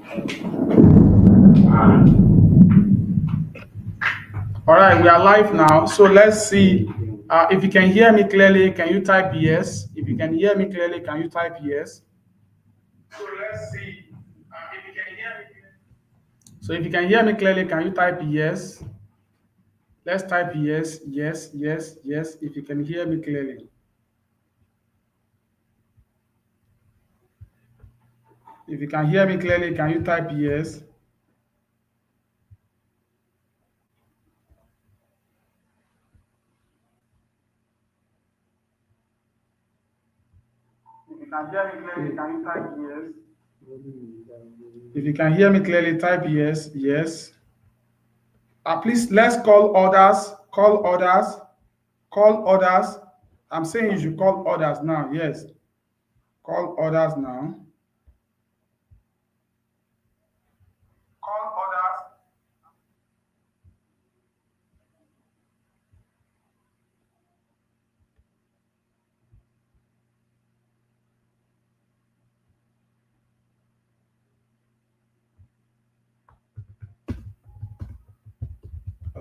All right, we are live now. So let's see. If you can hear me clearly, can you type yes? If you can hear me clearly, can you type yes? So let's see. If you can hear me So if you can hear me clearly, can you type yes? Let's type yes, yes, yes, yes. If you can hear me clearly. If you can hear me clearly, can you type yes? If you can hear me clearly, can you type yes? If you can hear me clearly, type yes, yes. Please, let's call others, call others, call others. I'm saying you should call others now. Yes, call others now. Call others.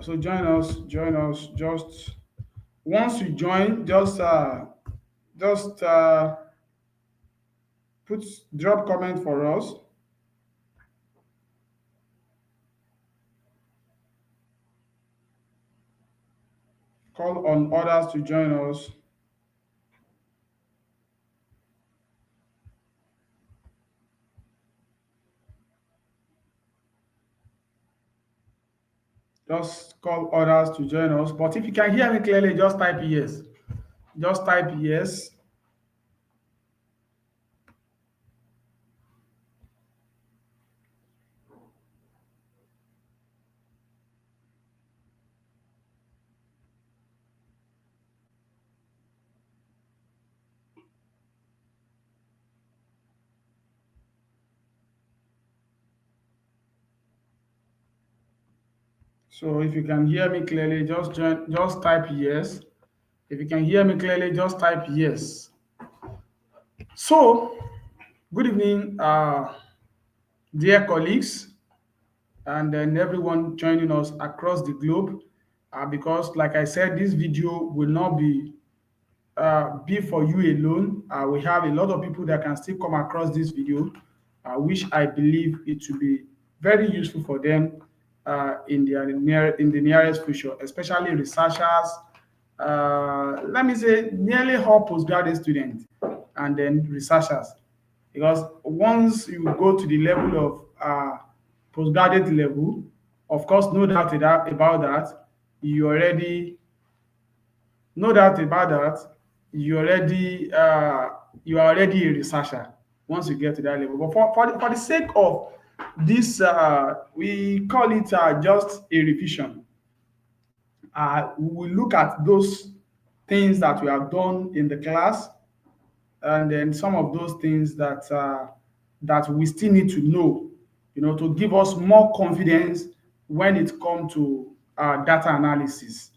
So join us, join us. Just once you join, just put drop comment for us. Call on others to join us. Just call others to join us. But if you can hear me clearly, just type yes. Just type yes. So if you can hear me clearly, just type yes. If you can hear me clearly, just type yes. So, good evening, dear colleagues, and then everyone joining us across the globe. Because, like I said, this video will not be for you alone. We have a lot of people that can still come across this video, which I believe it will be very useful for them in the nearest future, especially researchers. Let me say nearly all postgraduate students and then researchers, because once you go to the level of postgraduate level, of course, no doubt about that, you already no doubt about that. You are already a researcher once you get to that level. But for the sake of this, we call it just a revision. We will look at those things that we have done in the class, and then some of those things that we still need to know, to give us more confidence when it comes to data analysis.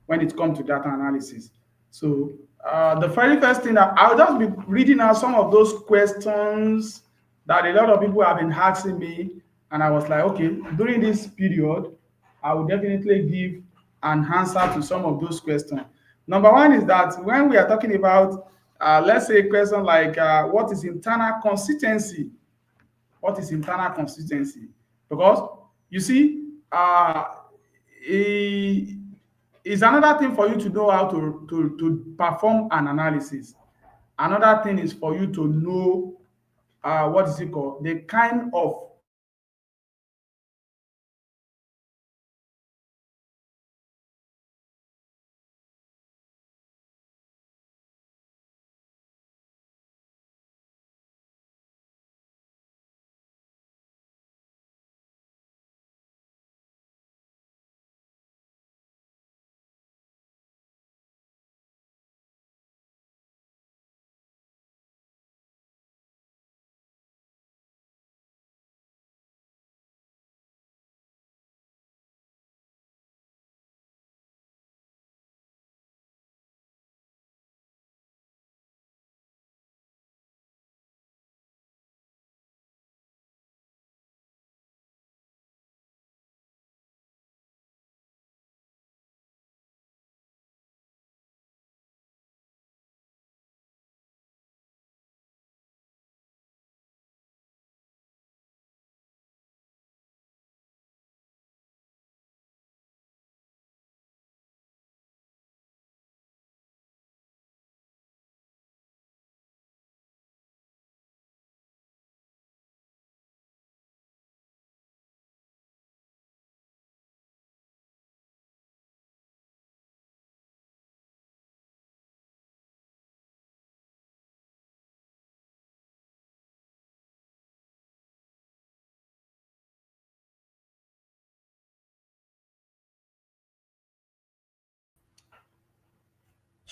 When it comes to data analysis, so the very first thing that I'll just be reading out some of those questions that a lot of people have been asking me, and I was like, okay, during this period, I will definitely give an answer to some of those questions. Number one is that when we are talking about, let's say, a question like, what is internal consistency? What is internal consistency? Because you see, it is another thing for you to know how to perform an analysis. Another thing is for you to know what is it called? The kind of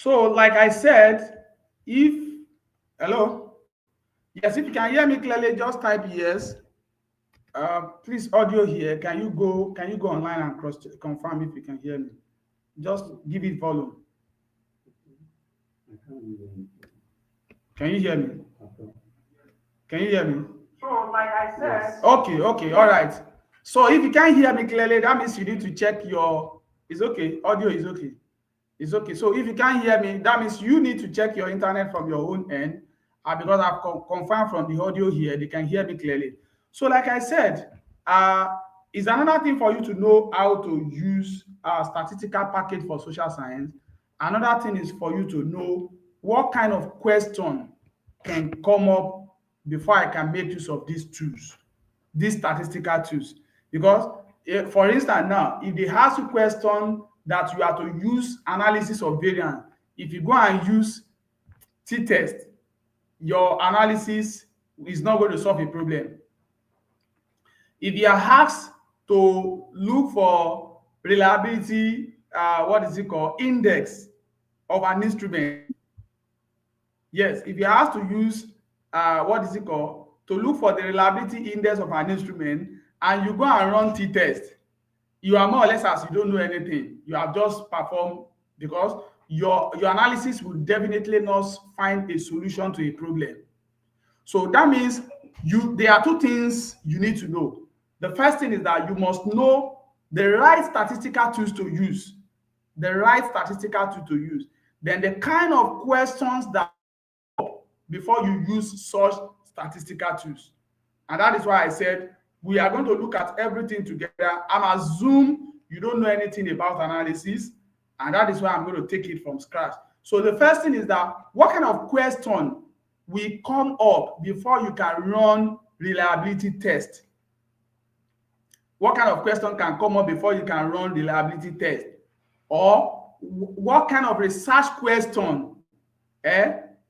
So, like I said, if hello, yes, if you can hear me clearly, just type yes. Please, audio here. Can you go? Can you go online and cross confirm if you can hear me? Just give it volume. Can you hear me? Can you hear me? So, like I said, yes. Okay, okay, all right. So, if you can't hear me clearly, that means you need to check your. It's okay. Audio is okay. It's okay. So if you can't hear me, that means you need to check your internet from your own end. Because I've confirmed from the audio here, they can hear me clearly. So like I said, is another thing for you to know how to use a statistical package for social science. Another thing is for you to know what kind of question can come up before I can make use of these tools, these statistical tools. Because for instance now, if they ask you question that you have to use analysis of variance, if you go and use t-test, your analysis is not going to solve a problem. If you are asked to look for reliability, what is it called, index of an instrument, yes, if you are asked to use what is it called, to look for the reliability index of an instrument, and you go and run t-test, you are more or less as you don't know anything. You have just performed, because your analysis will definitely not find a solution to a problem. So that means there are two things you need to know. The first thing is that you must know the right statistical tools to use. The right statistical tool to use. Then the kind of questions that before you use such statistical tools. And that is why I said we are going to look at everything together. I'm assume you don't know anything about analysis, and that is why I'm going to take it from scratch. So the first thing is that what kind of question will come up before you can run reliability test? What kind of question can come up before you can run reliability test? Or what kind of research question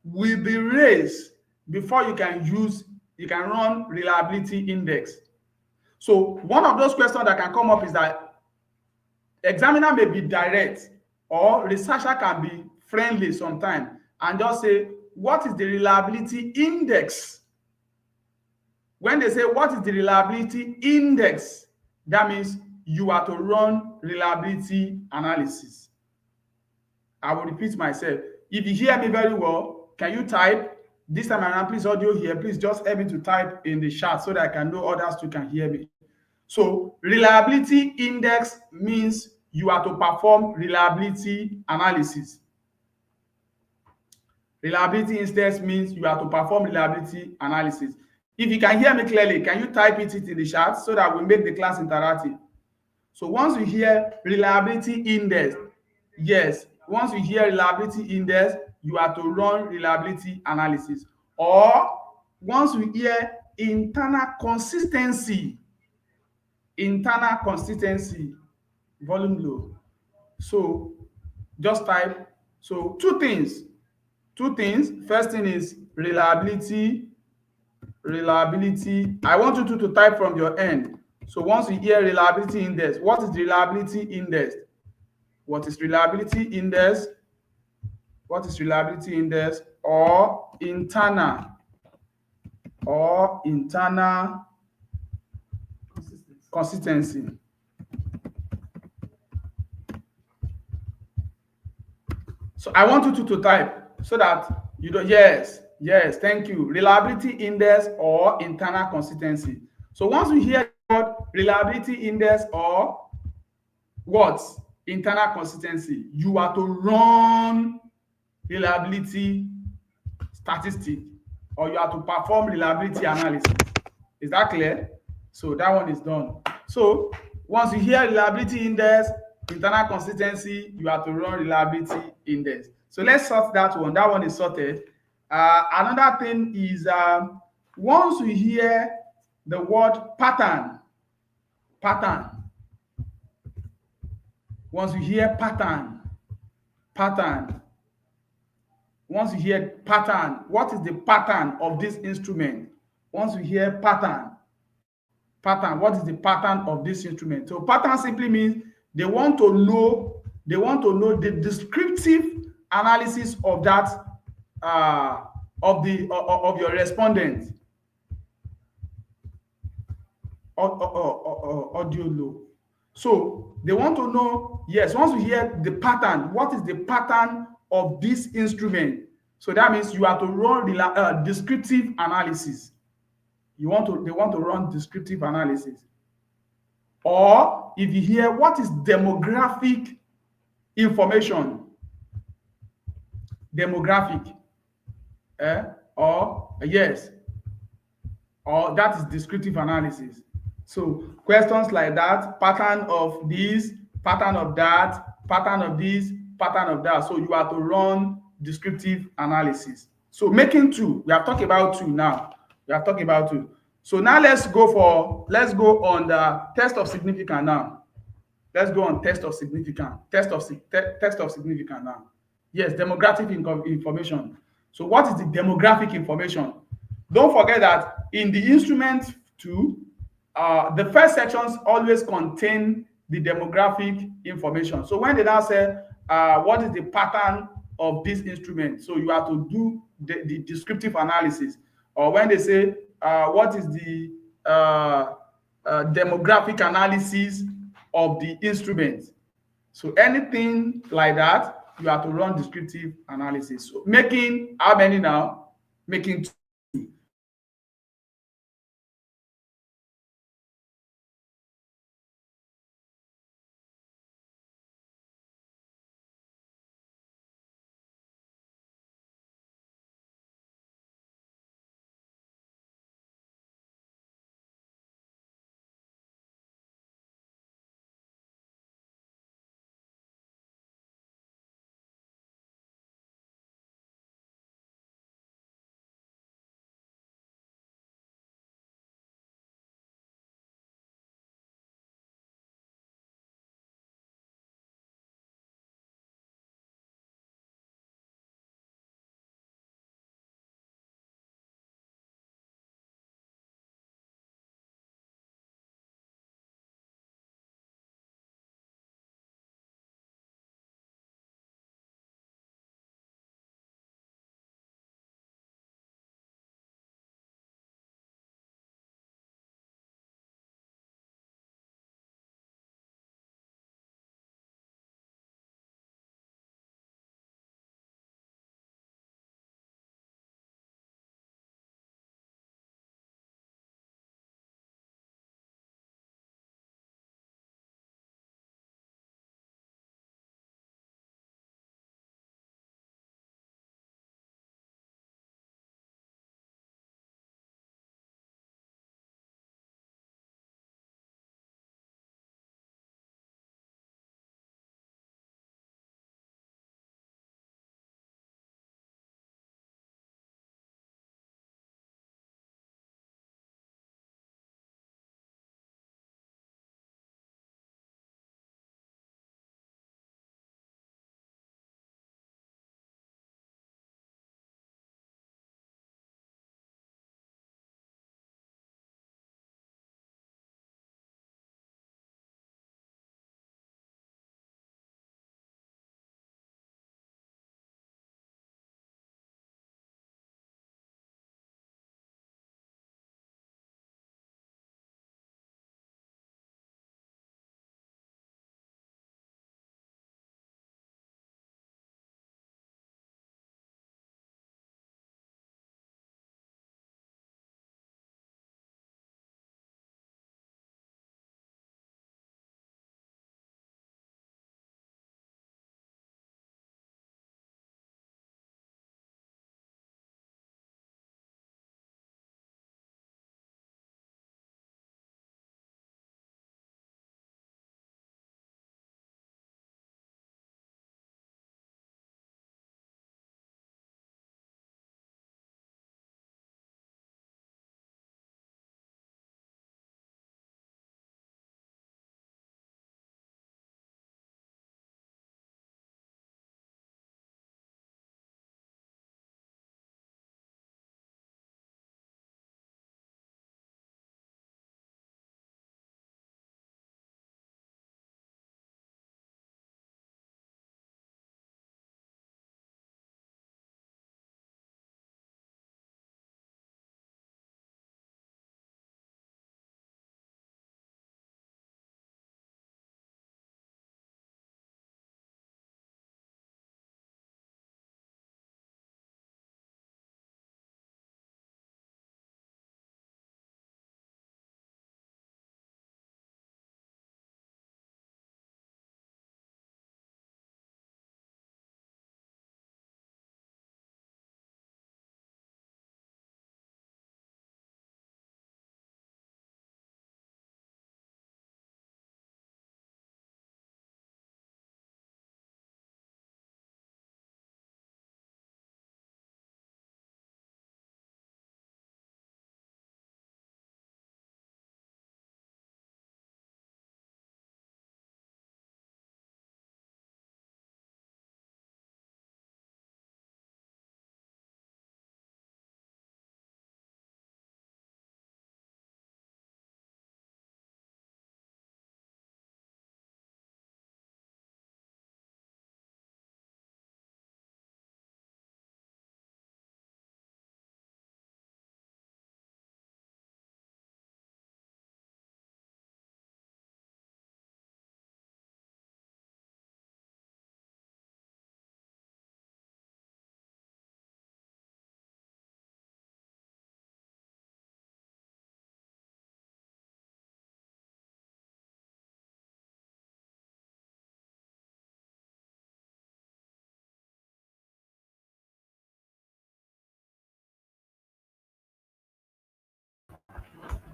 will be raised before you can run reliability index? So one of those questions that can come up is that examiner may be direct, or researcher can be friendly sometimes and just say, what is the reliability index? When they say what is the reliability index, that means you are to run reliability analysis. I will repeat myself. If you hear me very well, can you type? This time around, please, audio here, please just help me to type in the chat so that I can know others too can hear me. So reliability index means you are to perform reliability analysis. Reliability index means you are to perform reliability analysis. If you can hear me clearly, can you type it in the chat so that we make the class interactive? So once you hear reliability index, yes, once you hear reliability index, you are to run reliability analysis. Or once you hear internal consistency, volume low. So just type. So two things. First thing is reliability. I want you to type from your end. So once you hear reliability index, what is the reliability index? What is reliability index? What is reliability index? Or internal consistency. So I want you to type so that you don't. Yes, thank you. Reliability index or internal consistency. So once we hear reliability index or what? Internal consistency, you are to run reliability statistic, or you are to perform reliability analysis. Is that clear? So that one is done. So once you hear reliability index, internal consistency, you have to run reliability index. So let's sort that one. That one is sorted. Another thing is once we hear the word pattern. Once you hear pattern. Once you hear pattern, what is the pattern of this instrument? Once you hear pattern, what is the pattern of this instrument? So pattern simply means they want to know the descriptive analysis of that of your respondent. Audio low. So they want to know, yes, once you hear the pattern, what is the pattern of this instrument? So that means you have to run descriptive analysis. They want to run descriptive analysis. Or if you hear what is demographic information, demographic, eh? Or yes, or that is descriptive analysis. So questions like that, pattern of this, pattern of that, pattern of this, pattern of that. So you have to run descriptive analysis. So making two, we have talked about two now. We have talked about two. So now let's go on the test of significance now. Let's go on test of significance. Test of significance now. Yes, demographic information. So what is the demographic information? Don't forget that in the instrument too, the first sections always contain the demographic information. So when they now say, what is the pattern of this instrument? So you have to do the descriptive analysis. Or when they say, what is the demographic analysis of the instrument? So anything like that, you have to run descriptive analysis. So making how many now? Making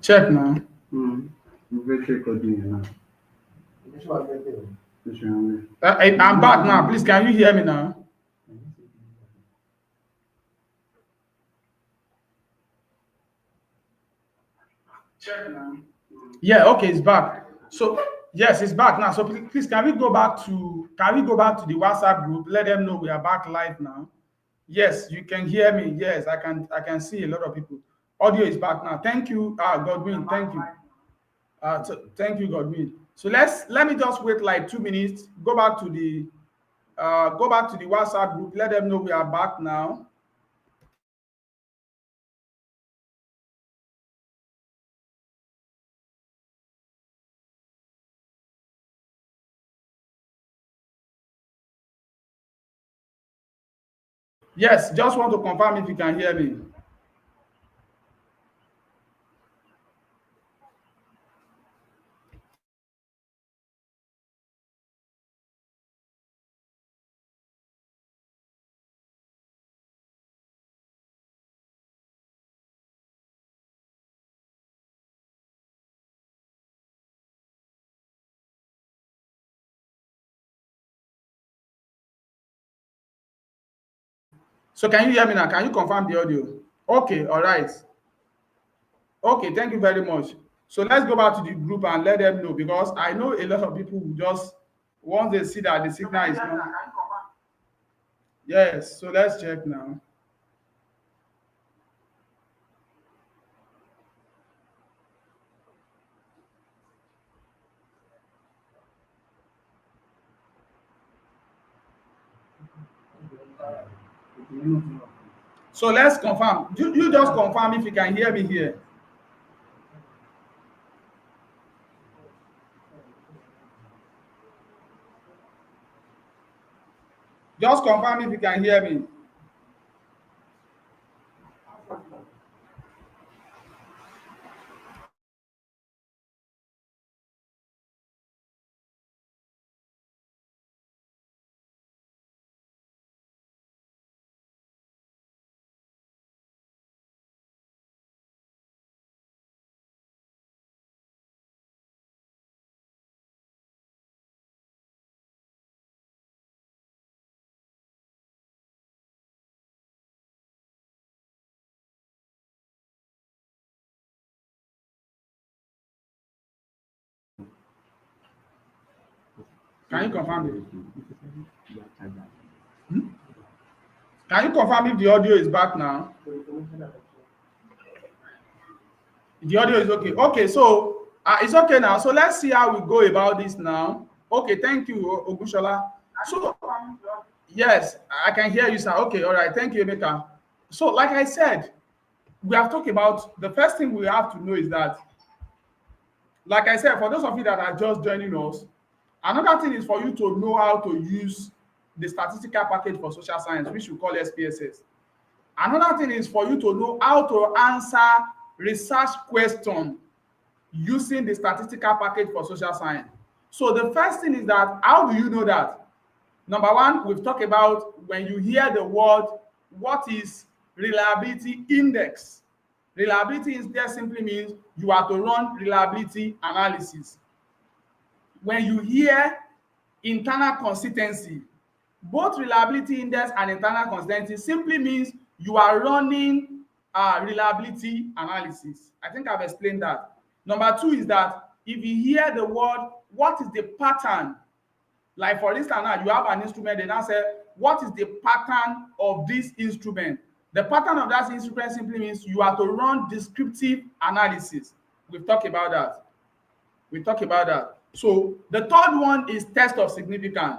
Check now. I'm back now. Please, can you hear me now? Check now. Yeah, okay, it's back. So yes, it's back now. So please, can we go back to the WhatsApp group? Let them know we are back live now. Yes, you can hear me. Yes, I can see a lot of people. Audio is back now. Thank you, Godwin. Thank you. Thank you, Godwin. So let me just wait like 2 minutes. Go back to the WhatsApp group. Let them know we are back now. Yes, just want to confirm if you can hear me. So can you hear me now? Can you confirm the audio? Okay, all right. Okay, thank you very much. So let's go back to the group and let them know, because I know a lot of people will just, once they see that the signal is not. Yes, so let's check now. So let's confirm. You just confirm if you can hear me here. Just confirm if you can hear me. Can you confirm it? Can you confirm if the audio is back now? The audio is okay. Okay, so it's okay now. So let's see how we go about this now. Okay, thank you, Ogushola. So yes, I can hear you, sir. Okay, all right. Thank you, Emeka. So like I said, we have talked about, the first thing we have to know is that, like I said, for those of you that are just joining us, another thing is for you to know how to use the statistical package for social science, which we call SPSS. Another thing is for you to know how to answer research question using the statistical package for social science. So the first thing is that, how do you know that? Number one, we've talked about, when you hear the word, what is reliability index? Reliability index simply means you are to run reliability analysis. When you hear internal consistency, both reliability index and internal consistency simply means you are running reliability analysis. I think I've explained that. Number two is that if you hear the word, what is the pattern? Like for instance, now you have an instrument, they now say, what is the pattern of this instrument? The pattern of that instrument simply means you are to run descriptive analysis. We've talked about that. We talk about that. So the third one is test of significance.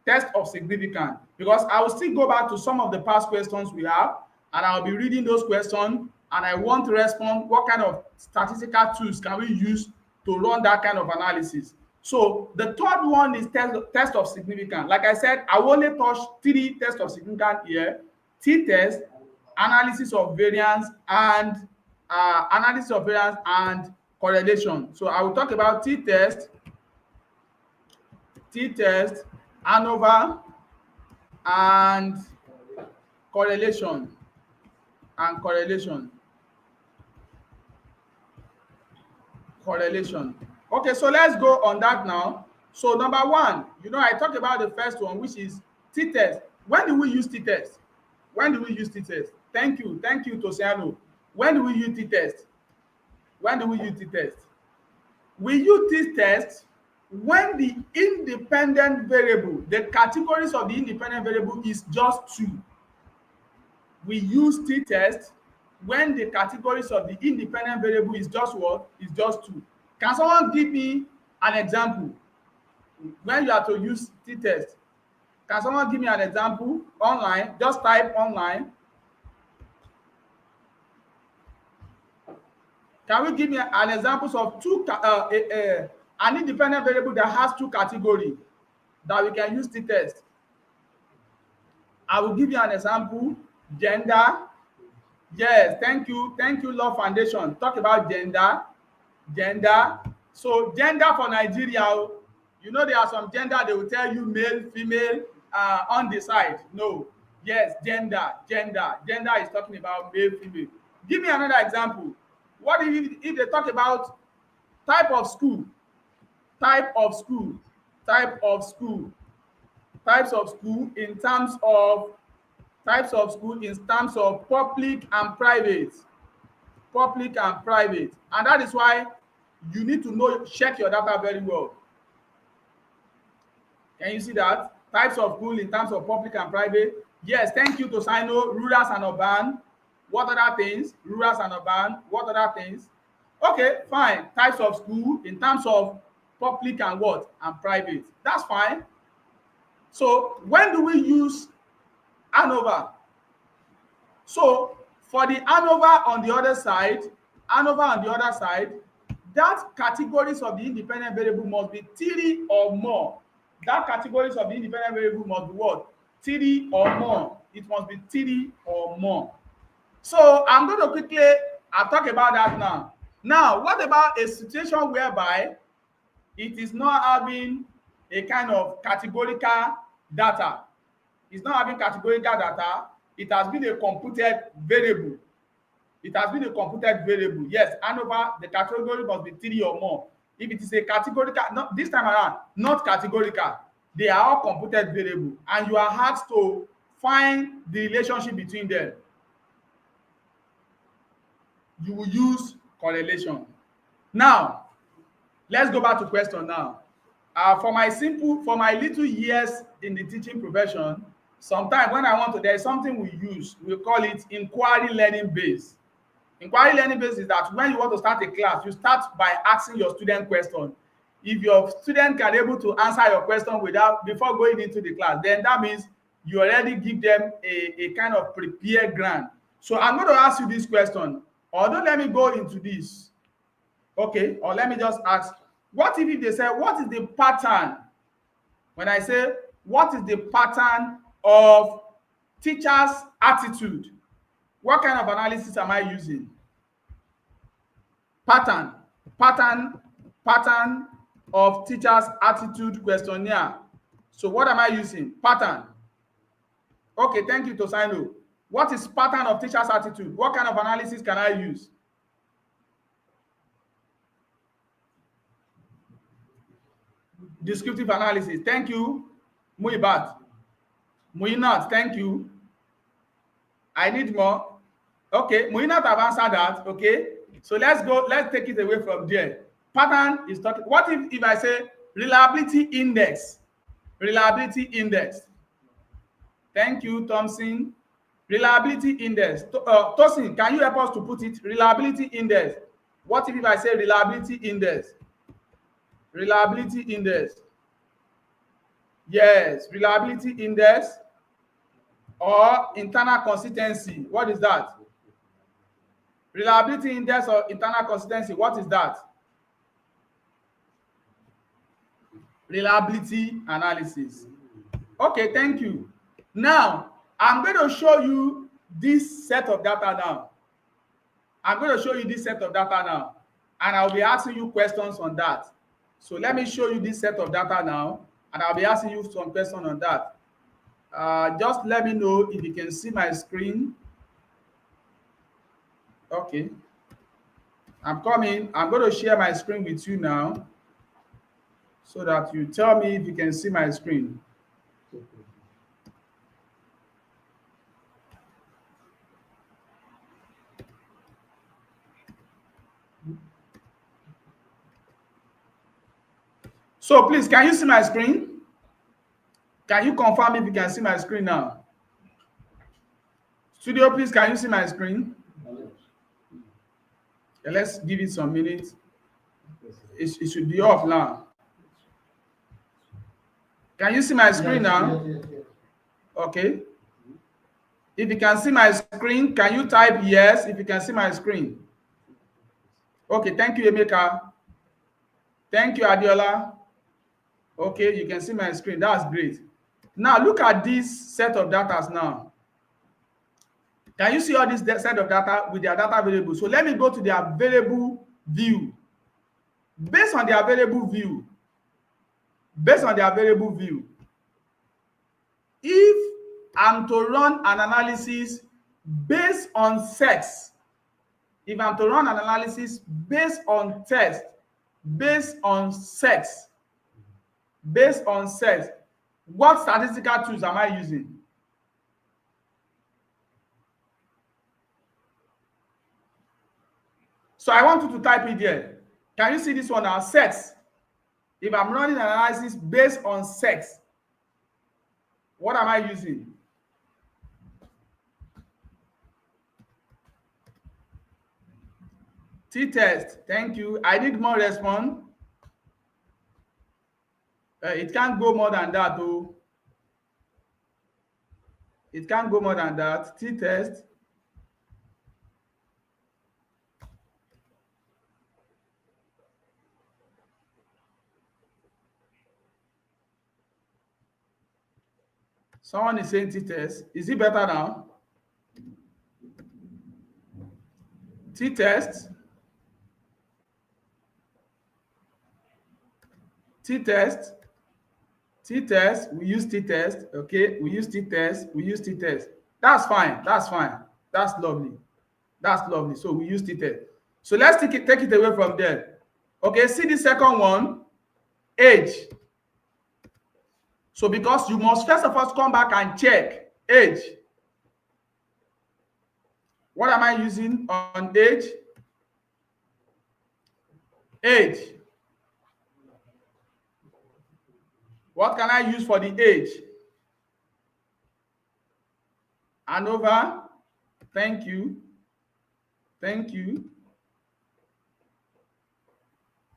Test of significance. Because I will still go back to some of the past questions we have, and I'll be reading those questions, and I want to respond what kind of statistical tools can we use to run that kind of analysis. So the third one is test of significance. Like I said, I will only touch 3 tests of significance here: t-test, analysis of variance, and correlation. So I will talk about t-test, ANOVA, and correlation. correlation. Okay, so let's go on that now. So number one, I talked about the first one, which is t-test. When do we use t-test? When do we use t-test? Thank you Tosiano. When do we use t-test? When do we use t-test? We use t-test when the independent variable, the categories of the independent variable is just two. We use t-test when the categories of the independent variable is just what? Is just two. Can someone give me an example when you are to use t-test? Can someone give me an example online? Just type online. Can we give me an examples of an independent variable that has two categories that we can use t-test? I will give you an example. Gender. Yes, thank you, Law Foundation. Talk about gender. So gender for Nigeria, there are some gender they will tell you male, female, on the side. No, yes, gender is talking about male, female. Give me another example. What if they talk about type of school in terms of public and private, and that is why you need to check your data very well. Can you see that? Types of school in terms of public and private. Yes, thank you to Sino. Rurals and urban. What other things? Rurals and urban. What other things? Okay, fine. Types of school in terms of public and what? And private. That's fine. So when do we use ANOVA? So for the ANOVA on the other side, that categories of the independent variable must be 3 or more. That categories of the independent variable must be what? 3 or more. It must be 3 or more. So I'm going to quickly talk about that now. Now, what about a situation whereby it is not having a kind of categorical data? It's not having categorical data. It has been a computed variable. Yes, ANOVA, the category must be 3 or more. If it is a categorical, not this time around, not categorical, they are all computed variable, and you are asked to find the relationship between them. You will use correlation. Now, let's go back to question now. For my little years in the teaching profession, sometimes when there is something we use, we call it inquiry learning base. Inquiry learning base is that when you want to start a class, you start by asking your student question. If your student can able to answer your question before going into the class, then that means you already give them a kind of prepared ground. So I'm going to ask you this question. Although let me go into this. Okay, or let me just ask, what if they say, what is the pattern? When I say, what is the pattern of teachers' attitude? What kind of analysis am I using? Pattern of teachers' attitude questionnaire. So what am I using? Pattern. Okay, thank you, Tosino. What is pattern of teachers' attitude? What kind of analysis can I use? Descriptive analysis. Thank you, Muibat. Muinat, thank you. I need more. Okay, Muinat have answered that. Okay, so let's take it away from there. Pattern is talking. What if I say reliability index? Thank you, Thompson. Reliability index. Tosin, can you help us to put it? Reliability index. What if I say reliability index? Yes, reliability index or internal consistency. What is that? Reliability index or internal consistency. What is that? Reliability analysis. Okay, thank you. Now, I'm going to show you this set of data now. And I'll be asking you questions on that. So let me show you this set of data now, and I'll be asking you some questions on that. Just let me know if you can see my screen. Okay. I'm coming. I'm going to share my screen with you now so that you tell me if you can see my screen. So please, can you see my screen? Can you confirm if you can see my screen now? Studio, please, can you see my screen? Okay, let's give it some minutes. It should be off now. Can you see my screen now? Okay. If you can see my screen, can you type yes if you can see my screen? Okay, thank you, Emeka. Thank you, Adiola. Okay, you can see my screen. That's great. Now look at this set of data now. Can you see all this set of data with their data available? So let me go to the available view. Based on the available view, if I'm to run an analysis based on sex, if I'm to run an analysis based on text, based on sex, what statistical tools am I using? So I want you to type it there. Can you see this one now? Sex. If I'm running an analysis based on sex, what am I using? T-test. Thank you. I need more response. It can't go more than that, though. It can't go more than that. T-test. Someone is saying T-test. Is it better now? T-test. T-test. T-test. We use T-test. Okay. We use T-test. We use T-test. That's fine. That's fine. That's lovely. That's lovely. So we use T-test. So let's take it away from there. Okay. See the second one. Age. So because you must first of all come back and check age. What am I using on age? Age. What can I use for the age? ANOVA. Thank you. Thank you.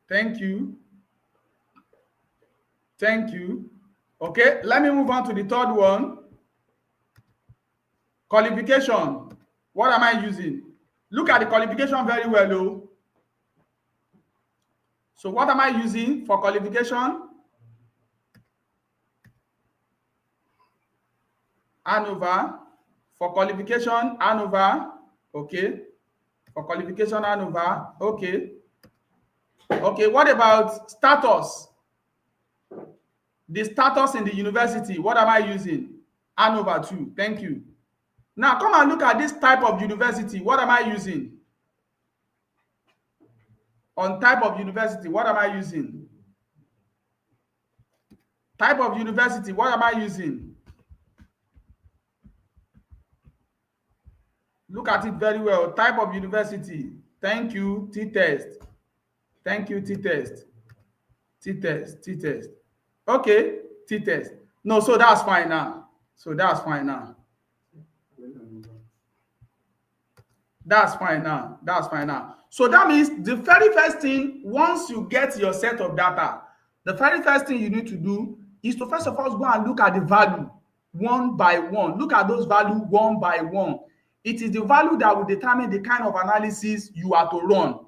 Thank you. Thank you. Okay, let me move on to the third one. Qualification. What am I using? Look at the qualification very well, though. So what am I using for qualification? ANOVA. For qualification, ANOVA. Okay. For qualification, ANOVA. Okay. Okay, what about status? The status in the university, what am I using? ANOVA too. Thank you. Now come and look at this type of university. What am I using? On type of university, what am I using? Type of university, what am I using? Look at it very well. Type of university. Thank you, T-test. Thank you, T-test. T-test, T-test. Okay, T-test. No, so that's fine now. So that's fine now. That's fine now. That's fine now. So that means the very first thing, once you get your set of data, the very first thing you need to do is to first of all go and look at the value one by one. Look at those values one by one. It is the value that will determine the kind of analysis you are to run.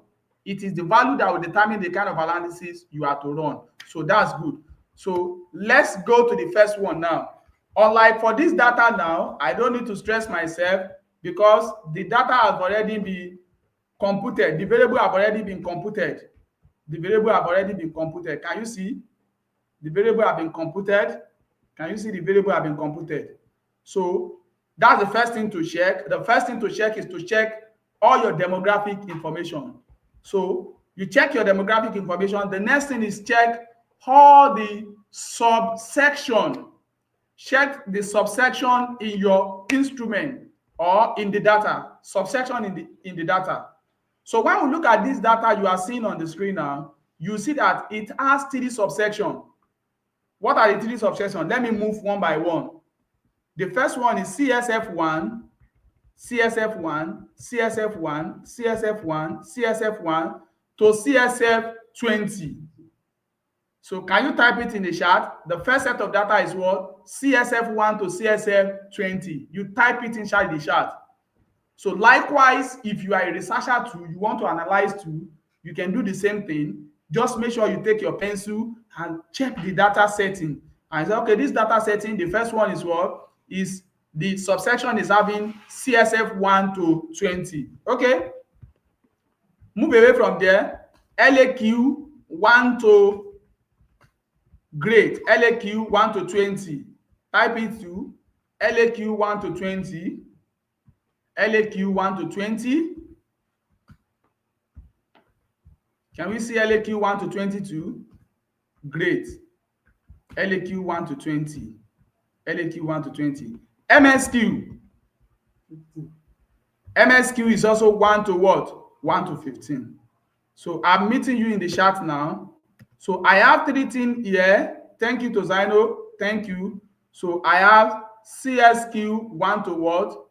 It is the value that will determine the kind of analysis you are to run. So that's good. So let's go to the first one now. Unlike for this data now, I don't need to stress myself because the data has already been computed. The variable have already been computed. The variable have already been computed. Can you see? The variable have been computed. Can you see the variable have been computed? So that's the first thing to check. The first thing to check is to check all your demographic information. So you check your demographic information. The next thing is check all the subsection. Check the subsection in your instrument or in the data. Subsection in the data. So when we look at this data you are seeing on the screen now, you see that it has 3 subsections. What are the 3 subsections? Let me move one by one. The first one is CSF1, CSF1, CSF1, CSF1, CSF1 to CSF20. So can you type it in the chat? The first set of data is what? CSF1 to CSF20. You type it inside the chat. So likewise, if you are a researcher too, you want to analyze too, you can do the same thing. Just make sure you take your pencil and check the data setting. And say, okay, this data setting, the first one is what? Is the subsection is having CSF1 to 20. Okay. Move away from there. LAQ 1 to great. LAQ 1 to 20. Type it to LAQ 1 to 20. LAQ 1 to 20. Can we see LAQ 1 to 22? Great. LAQ 1 to 20. LAQ 1 to 20. MSQ. MSQ is also 1 to what? 1 to 15. So I'm meeting you in the chat now. So I have 3 things here. Thank you to Zino. Thank you. So I have CSQ 1 to what?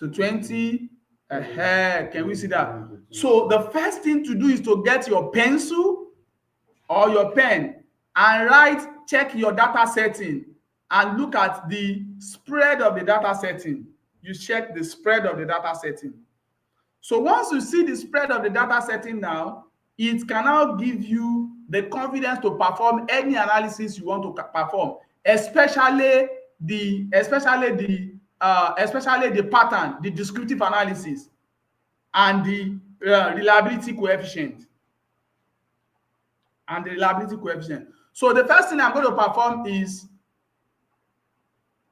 To 20. Can we see that? So the first thing to do is to get your pencil or your pen and check your data setting and look at the spread of the data setting. You check the spread of the data setting. So once you see the spread of the data setting now, it can now give you the confidence to perform any analysis you want to perform, especially the pattern, the descriptive analysis, and the reliability coefficient. So the first thing I'm going to perform is,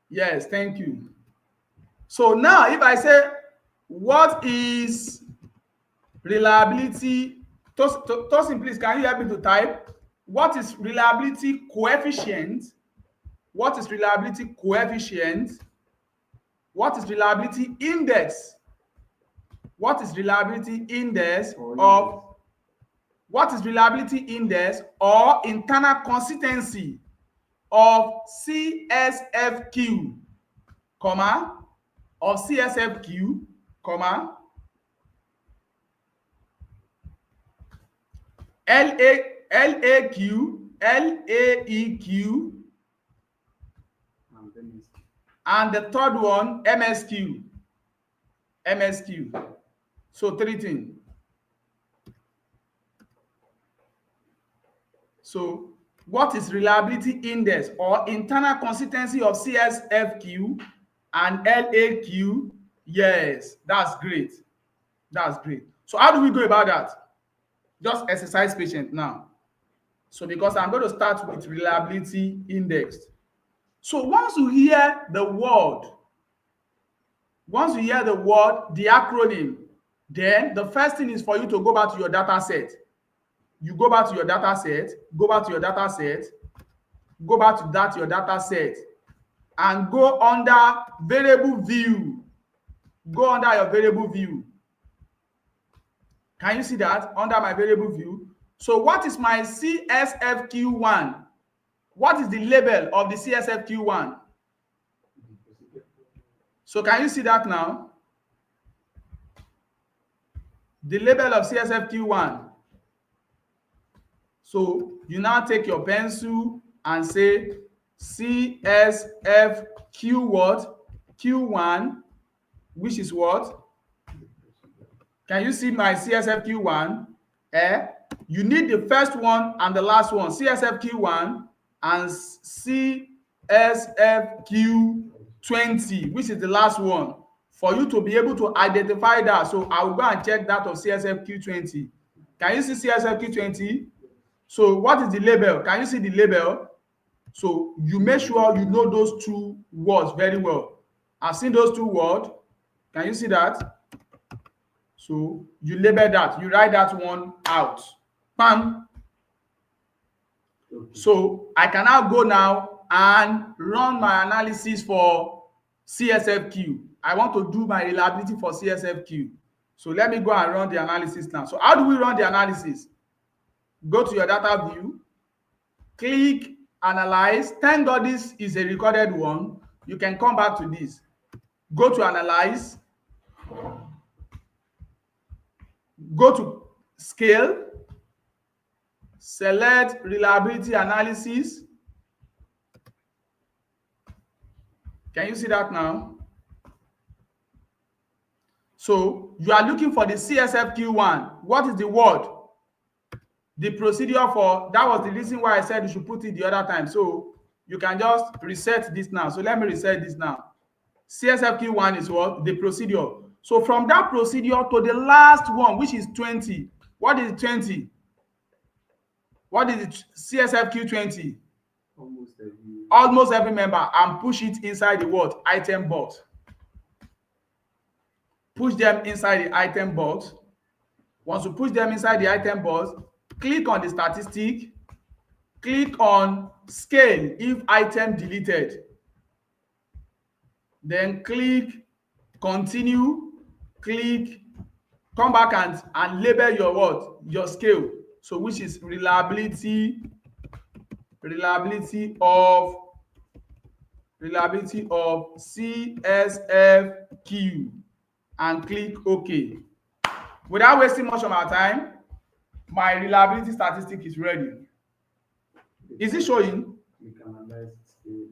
yes, thank you. So now if I say, what is reliability? Tosin, please, can you help me to type? What is reliability coefficient? What is reliability coefficient? What is reliability index? What is reliability index of what is reliability index or internal consistency of CSFQ, comma, of CSFQ, comma, LAQ, LAEQ, and the third one, MSQ. So 3 things. So what is reliability index or internal consistency of CSFQ and LAQ? Yes, that's great. That's great. So how do we go about that? Just exercise patience now. So because I'm going to start with reliability index. So once you hear the word, the acronym, then the first thing is for you to go back to your data set. You go back to your data set, go back to your data set, go back to your data set, and go under variable view. Go under your variable view. Can you see that? Under my variable view. So what is my CSFQ1? What is the label of the CSFQ1? So can you see that now? The label of CSFQ1. So you now take your pencil and say CSFQ what? Q1, which is what? Can you see my CSFQ1? You need the first one and the last one, CSFQ1 and CSFQ20, which is the last one, for you to be able to identify that. So I will go and check that of CSFQ20. Can you see CSFQ20? So what is the label? Can you see the label? So you make sure you know those 2 words very well. I've seen those 2 words. Can you see that? So you label that, you write that one out. Bam. Okay. So I can now go now and run my analysis for CSFQ. I want to do my reliability for CSFQ. So let me go and run the analysis now. So how do we run the analysis? Go to your data view, click analyze. Thank God this is a recorded one. You can come back to this. Go to analyze, go to scale, select reliability analysis. Can you see that now? So you are looking for the CSFQ1. What is the word? The procedure for, that was the reason why I said you should put it the other time. So you can just reset this now. So let me reset this now. CSFQ1 is what? The procedure. So from that procedure to the last one, which is 20. What is 20? What is it? CSFQ 20? Almost every member, and push it inside the what? Item box. Push them inside the item box. Once you push them inside the item box, click on the statistic, click on scale if item deleted. Then click continue, click, come back and label your what? Your scale. So which is reliability of CSFQ, and click OK. Without wasting much of our time, my reliability statistic is ready. Is it showing?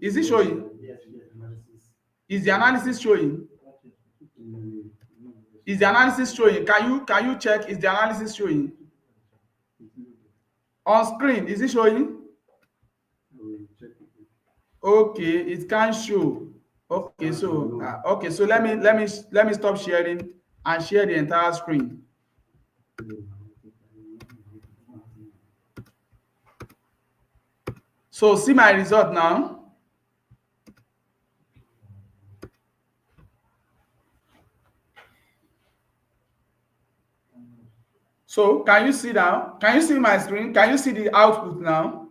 Is it showing? Is the analysis showing? Is the analysis showing? Can you check? Is the analysis showing? On screen, is it showing? Okay, it can't show. Okay, so let me stop sharing and share the entire screen. So see my result now. So can you see now? Can you see my screen? Can you see the output now?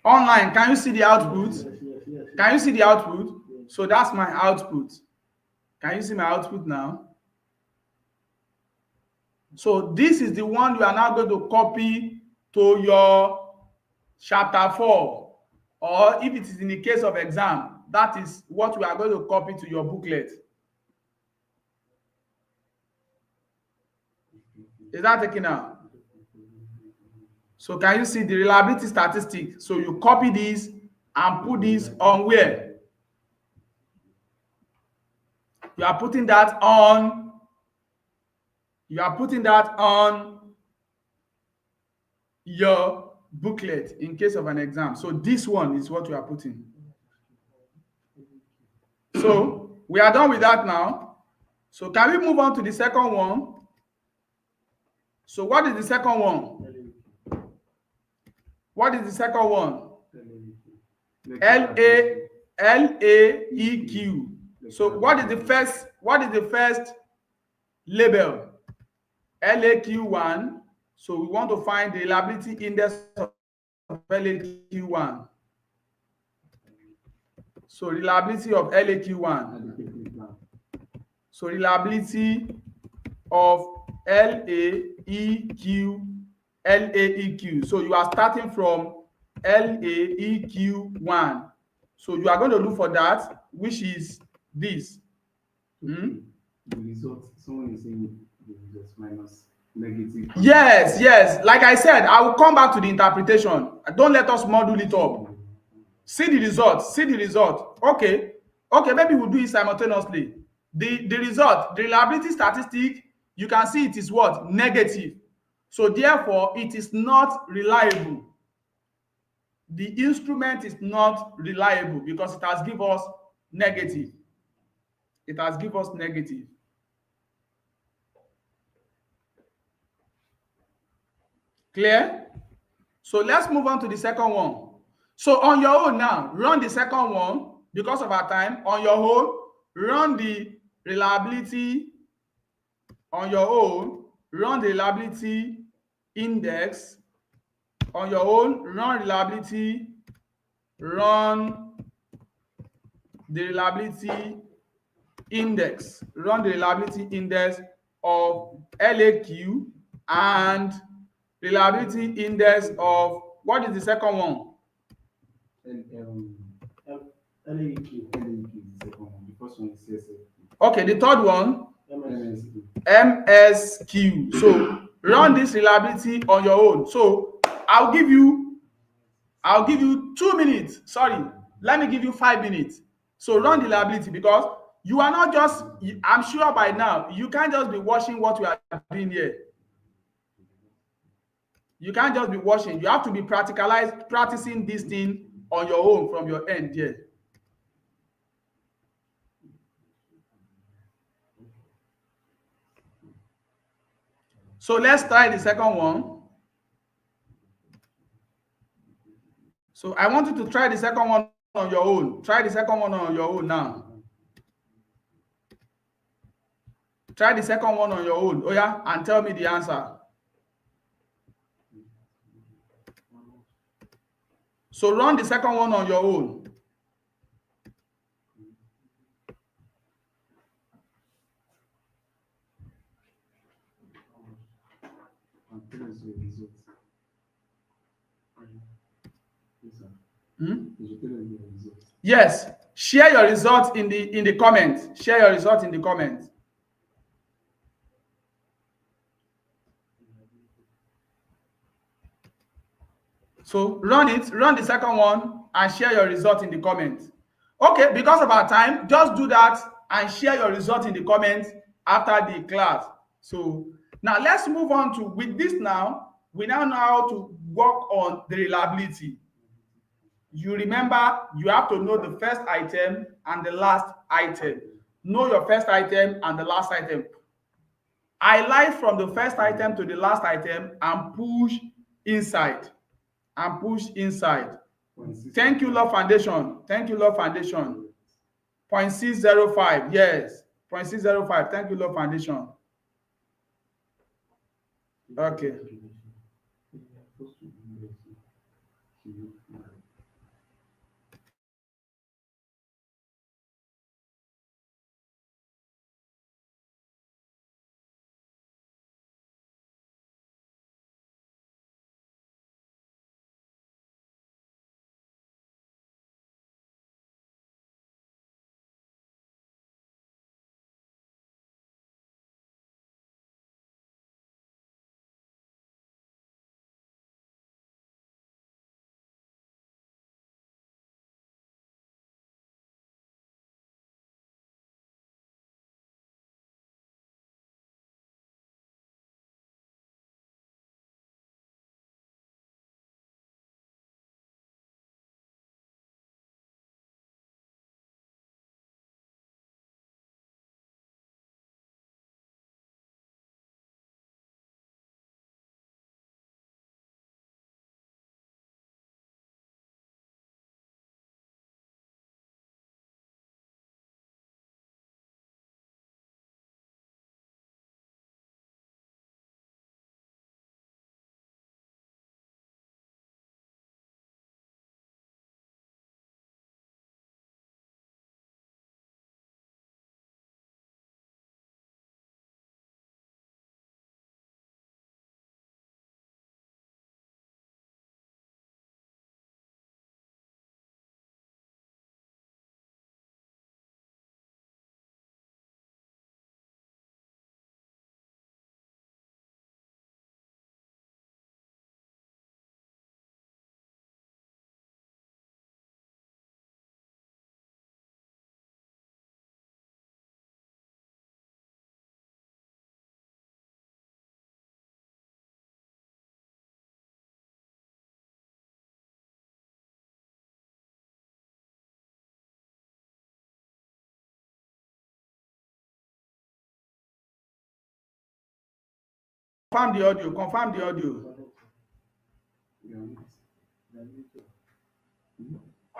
Online, can you see the output? Can you see the output? So that's my output. Can you see my output now? So this is the one you are now going to copy to your chapter 4, or if it is in the case of exam, that is what we are going to copy to your booklet. Is that taken out? So can you see the reliability statistic? So you copy this and put this on where? You are putting that on. You are putting that on your booklet in case of an exam. So this one is what you are putting. So we are done with that now. So can we move on to the second one? So what is the second one? What is the second one? LAEQ. So what is the first label? LAQ1. So we want to find the reliability index of LAQ1. So reliability of LAQ1. So reliability of LAEQ. So you are starting from LAEQ1. So you are going to look for that, which is this. The result, someone is saying the result minus negative. Yes. Like I said, I will come back to the interpretation. Don't let us model it up. See the result. Okay, maybe we'll do it simultaneously. The result, the reliability statistic, you can see it is what? Negative. So therefore, it is not reliable. The instrument is not reliable because it has given us negative. It has given us negative. Clear? So let's move on to the second one. So on your own now, run the second one. because of our time, on your own, run the reliability on your own, run the reliability index on your own, run the reliability index, run the reliability index of LAQ and reliability index of, what is the second one? LAEQ. LAEQ is the second one. The first one is CSF. Okay, the third one, MSQ. MSQ. So run this reliability on your own. So I'll give you 2 minutes. Sorry, let me give you 5 minutes. So run the reliability, because you are not just, I'm sure by now, you can't just be watching what we are doing here. You can't just be watching. You have to be practicing this thing on your own from your end here. So let's try the second one. So I want you to try the second one on your own. Try the second one on your own now. Try the second one on your own. Oh yeah, and tell me the answer. So run the second one on your own. Yes. Share your results in the comments. Share your results in the comments. So run the second one and share your result in the comments. Okay, because of our time, just do that and share your result in the comments after the class. So now let's move on to, with this now, we now know how to work on the reliability. You remember, you have to know the first item and the last item. Know your first item and the last item. Highlight from the first item to the last item and push inside. Thank you, Love Foundation. Thank you, Love Foundation. 0.605. Yes. 0.605. Thank you, Love Foundation. Okay. Confirm the audio. Confirm the audio.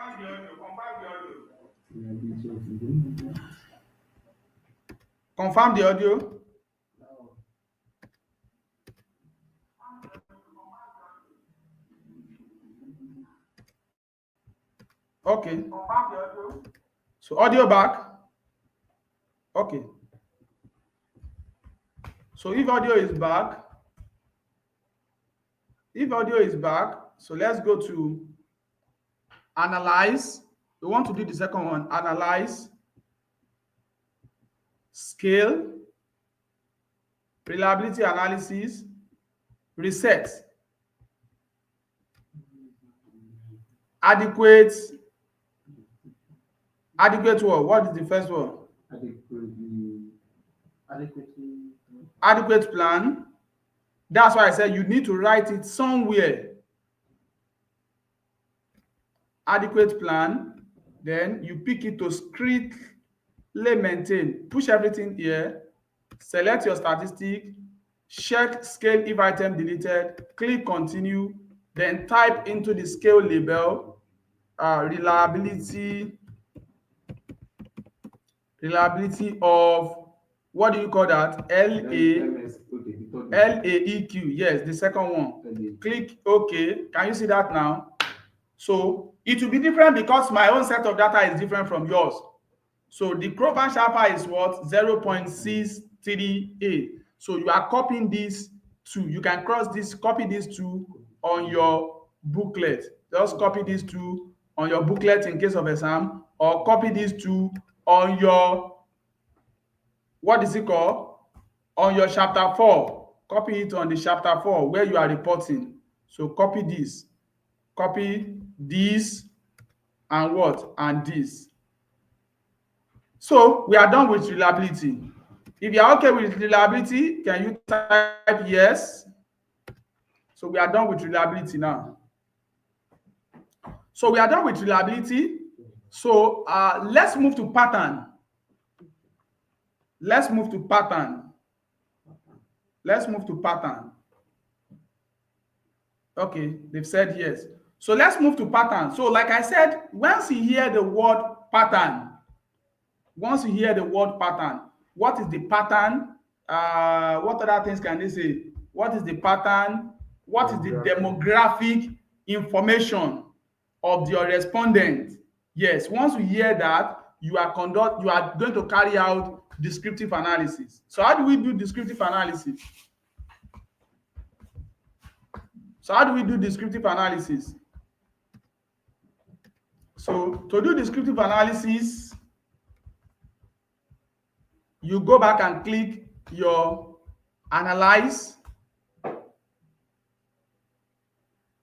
Confirm the audio. Reliability of the movement. Confirm the audio. Now, Okay. So audio back. Okay. So if audio is back, so let's go to analyze. We want to do the second one, analyze, scale, reliability analysis, reset, adequate, adequate what? What is the first one? adequately, adequately, Adequate plan. That's why I said you need to write it somewhere. Adequate plan. Then you pick it to strictly maintain. Push everything here. Select your statistic. Check scale if item deleted. Click continue. Then type into the scale label reliability of, what do you call that? MS, okay, the third one. LAEQ. Yes, the second one. LA. Click OK. Can you see that now? So it will be different because my own set of data is different from yours. So the Krovan Sharper is what? 0.638. So you are copying this two. You can copy these two on your booklet. Just copy these two on your booklet in case of exam, or copy these two on your, what is it called? On your chapter 4. Copy it on the chapter 4 where you are reporting. So copy this, and what? And this. So we are done with reliability. If you are okay with reliability, can you type yes? So we are done with reliability now. So we are done with reliability. So let's move to pattern. Let's move to pattern. Okay, they've said yes. So let's move to pattern. So like I said, once you hear the word pattern, what is the pattern? What other things can they say? What is the pattern? What is the demographic information of your respondent? Yes, once you hear that, you are going to carry out descriptive analysis. So how do we do descriptive analysis? So to do descriptive analysis, you go back and click your analyze.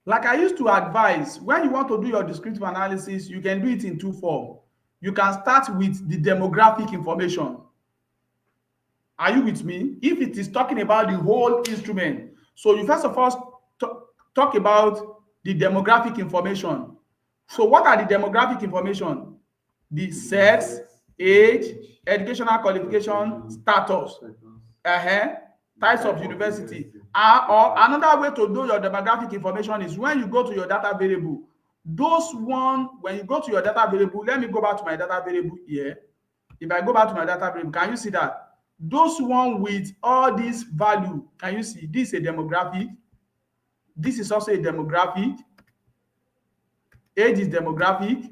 Like I used to advise, when you want to do your descriptive analysis, you can do it in two forms. You can start with the demographic information. Are you with me? If it is talking about the whole instrument, so you first of all talk about the demographic information. So what are the demographic information? The sex, age, educational qualification, status, types of university. Or another way to do your demographic information is when you go to your data variable. When you go to your data variable, let me go back to my data variable here. If I go back to my data variable, can you see that? Those one with all these value, can you see? This is a demographic. This is also a demographic. Age is demographic.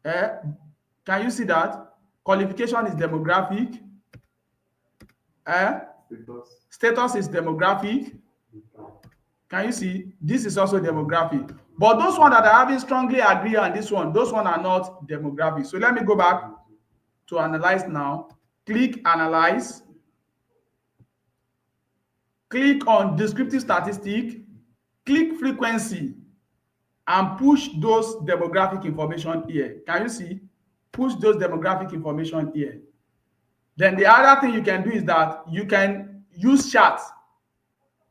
Can you see that? Qualification is demographic. Status is demographic. Can you see? This is also demographic. But those ones that are having strongly agree on this one, those ones are not demographic. So let me go back to analyze now. Click analyze. Click on descriptive statistic. Click frequency and push those demographic information here. Can you see? Push those demographic information here. Then the other thing you can do is that you can use chart.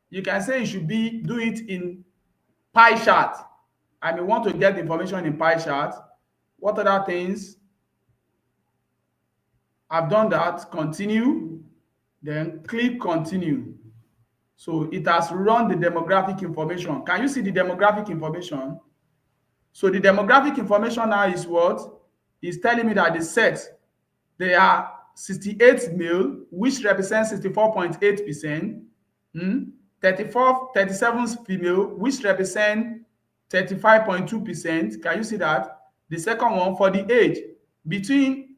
You can say you should do it in pie chart. I may want to get the information in pie chart. What other things? I've done that. Continue. Then click continue. So it has run the demographic information. Can you see the demographic information? So the demographic information now is what? is telling me that the sex, they are 68 male, which represents 64.8%, 37 female, which represent 35.2%. Can you see that? The second one, for the age between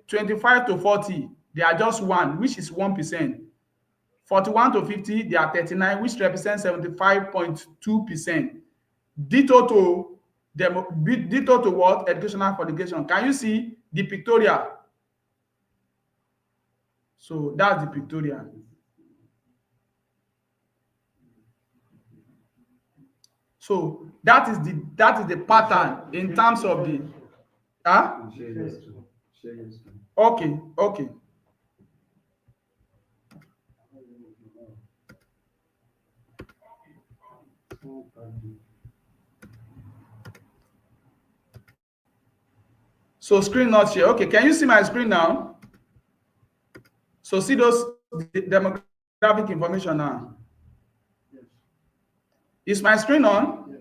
25 to 40, they are just one, which is 1%. 41 to 50, they are 39, which represents 75.2%. Ditto to ditto to what? Educational qualification. Can you see the pictorial? So that's the pictorial. So that is the pattern in terms of the okay. So screen not share. Okay, can you see my screen now? So see those demographic information now. Is my screen on? Yes.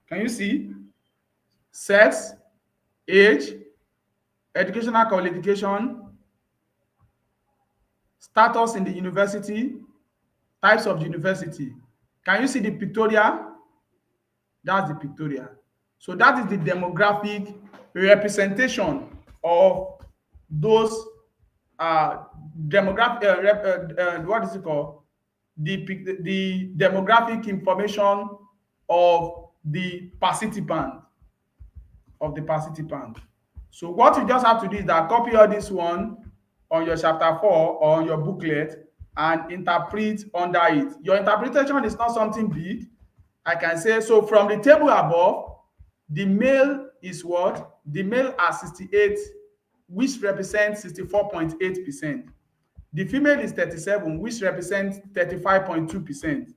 Can you see? Sex, age, educational qualification, status in the university, types of university. Can you see the pictorial? That's the pictorial. So that is the demographic representation of those demographic, what is it called? The demographic information of the participant. So what you just have to do is that copy all this one on your chapter 4 or on your booklet and interpret under it. Your interpretation is not something big. I can say, so from the table above, the male is what? The male are 68, which represents 64.8%. The female is 37, which represents 35.2%.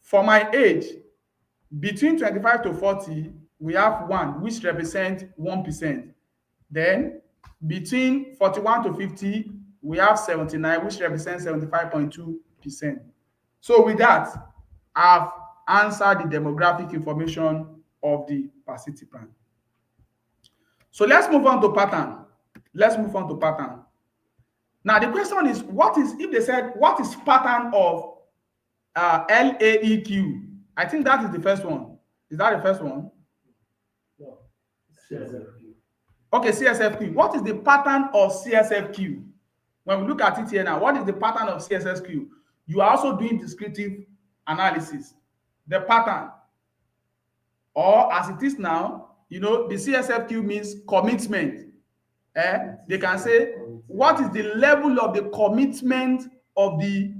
For my age, between 25 to 40, we have 1, which represents 1%. Then between 41 to 50, we have 79, which represents 75.2%. So with that, I've answered the demographic information of the participant. So let's move on to pattern. Now the question is, what is, if they said, what is pattern of LAEQ? I think that is the first one. Is that the first one? No. CSFQ. Okay, CSFQ. What is the pattern of CSFQ? When we look at it here now, what is the pattern of CSFQ? You are also doing descriptive analysis. The pattern, or as it is now, the CSFQ means commitment. They can say, what is the level of the commitment of the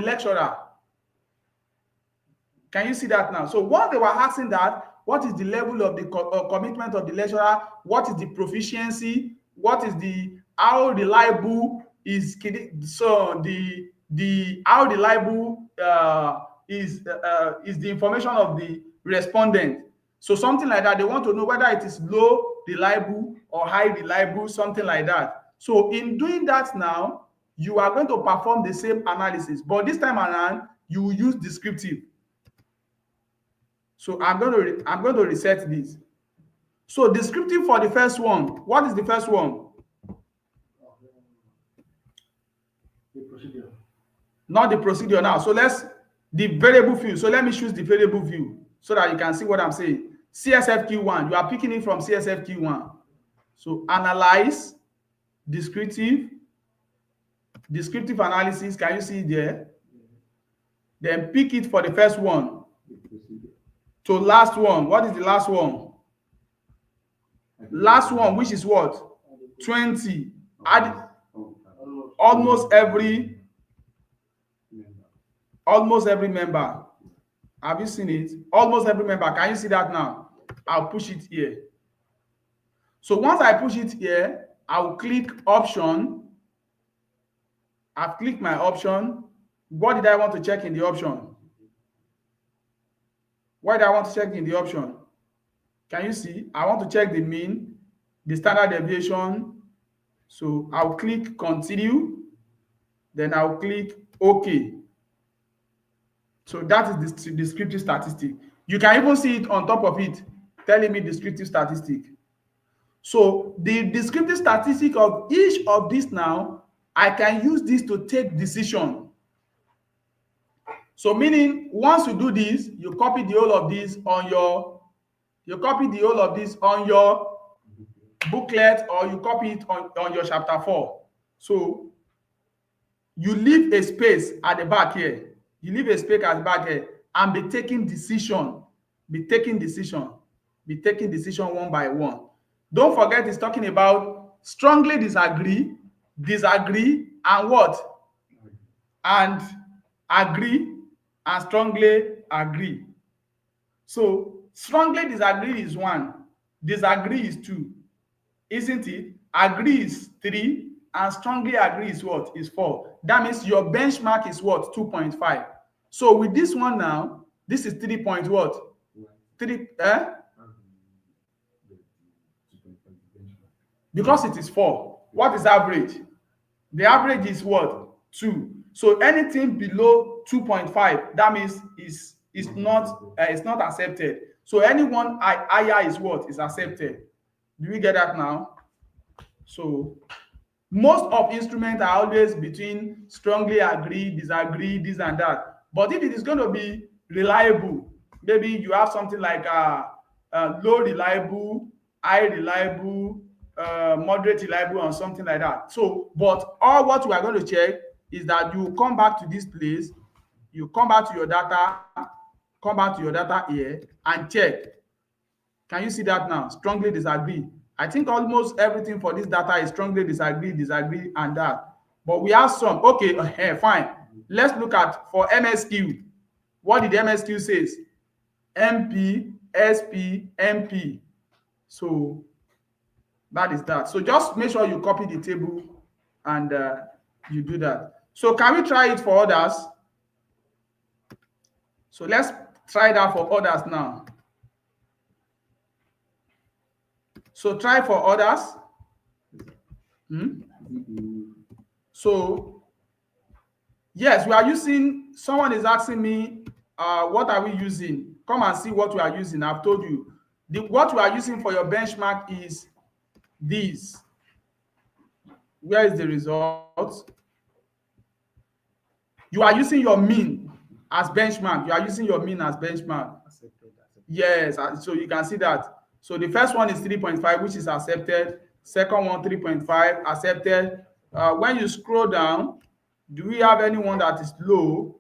lecturer? Can you see that now? So once they were asking that, what is the level of the commitment of the lecturer? What is the proficiency? What is how reliable is how reliable is the information of the respondent? So something like that. They want to know whether it is low reliable or high reliable, something like that. So in doing that now, you are going to perform the same analysis, but this time around, you will use descriptive. So I'm going to reset this. So descriptive for the first one. What is the first one? The procedure. Not the procedure now. So the variable view. So let me choose the variable view so that you can see what I'm saying. CSFQ1. You are picking it from CSFQ1. So analyze, descriptive analysis. Can you see it there? Then pick it for the first one. So last one. What is the last one? Last one, which is what? 20. Add almost every member. Have you seen it? Almost every member. Can you see that now? I'll push it here. So once I push it here, I'll click option. I've clicked my option. What did I want to check in the option? What do I want to check in the option? Can you see? I want to check the mean, the standard deviation. So I'll click continue. Then I'll click OK. So that is the descriptive statistic. You can even see it on top of it, telling me descriptive statistic. So the descriptive statistic of each of these now, I can use this to take decision. So meaning once you do this, you copy the whole of this on your booklet, or you copy it on your chapter 4. So you leave a space at the back here. You leave a space at the back here and be taking decision. Be taking decision. Be taking decision one by one. Don't forget it's talking about strongly disagree, disagree, and what? And agree, and strongly agree. So strongly disagree is 1, disagree is 2, isn't it? Agree is 3, and strongly agree is what? Is 4. That means your benchmark is what? 2.5. So with this one now, this is 3 point what? 3 because it is 4. What is average? The average is what? 2. So anything below 2.5, that means it's not accepted. So anyone higher is what? Is accepted. Do we get that now? So most of instruments are always between strongly agree, disagree, this and that. But if it is going to be reliable, maybe you have something like low reliable, high reliable, moderate reliable, or something like that. So, but all what we are going to check is that you come back to this place, you come back to your data, come back to your data here and check. Can you see that now? Strongly disagree. I think almost everything for this data is strongly disagree, disagree, and that. But we have some. Okay, fine. Let's look at for MSQ. What did MSQ says? MP, SP, MP. So that is that. So just make sure you copy the table and you do that. So can we try it for others? So let's try that for others now. So try for others. So yes, we are using, someone is asking me, what are we using? Come and see what we are using. I've told you. What we are using for your benchmark is this. Where is the result? You are using your mean as benchmark. You are using your mean as benchmark. Yes, so you can see that. So the first one is 3.5, which is accepted. Second one, 3.5, accepted. When you scroll down, do we have anyone that is low?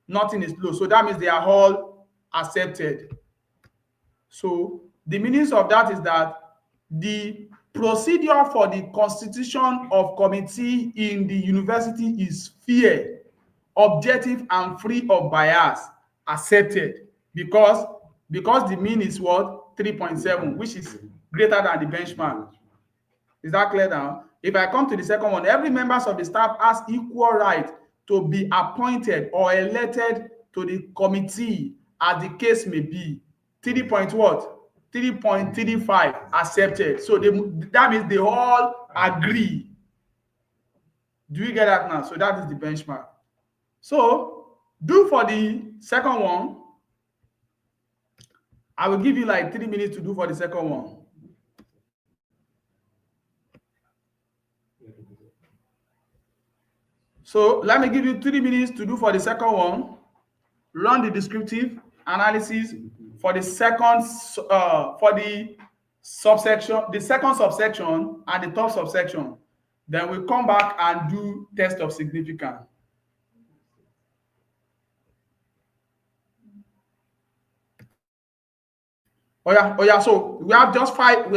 Nothing is low. So that means they are all accepted. So the meanings of that is that the procedure for the constitution of committee in the university is fair, objective, and free of bias. Accepted, because the mean is what? 3.7, which is greater than the benchmark. Is that clear now? If I come to the second one, every members of the staff has equal right to be appointed or elected to the committee as the case may be. 3 point what? 3.35 accepted. So that means they all agree. Do you get that now? So that is the benchmark. So do for the second one. I will give you like 3 minutes to do for the second one. So let me give you 3 minutes to do for the second one. Run the descriptive analysis for the second for the subsection, the second subsection and the third subsection. Then we come back and do test of significance. Oh yeah, so we have just 5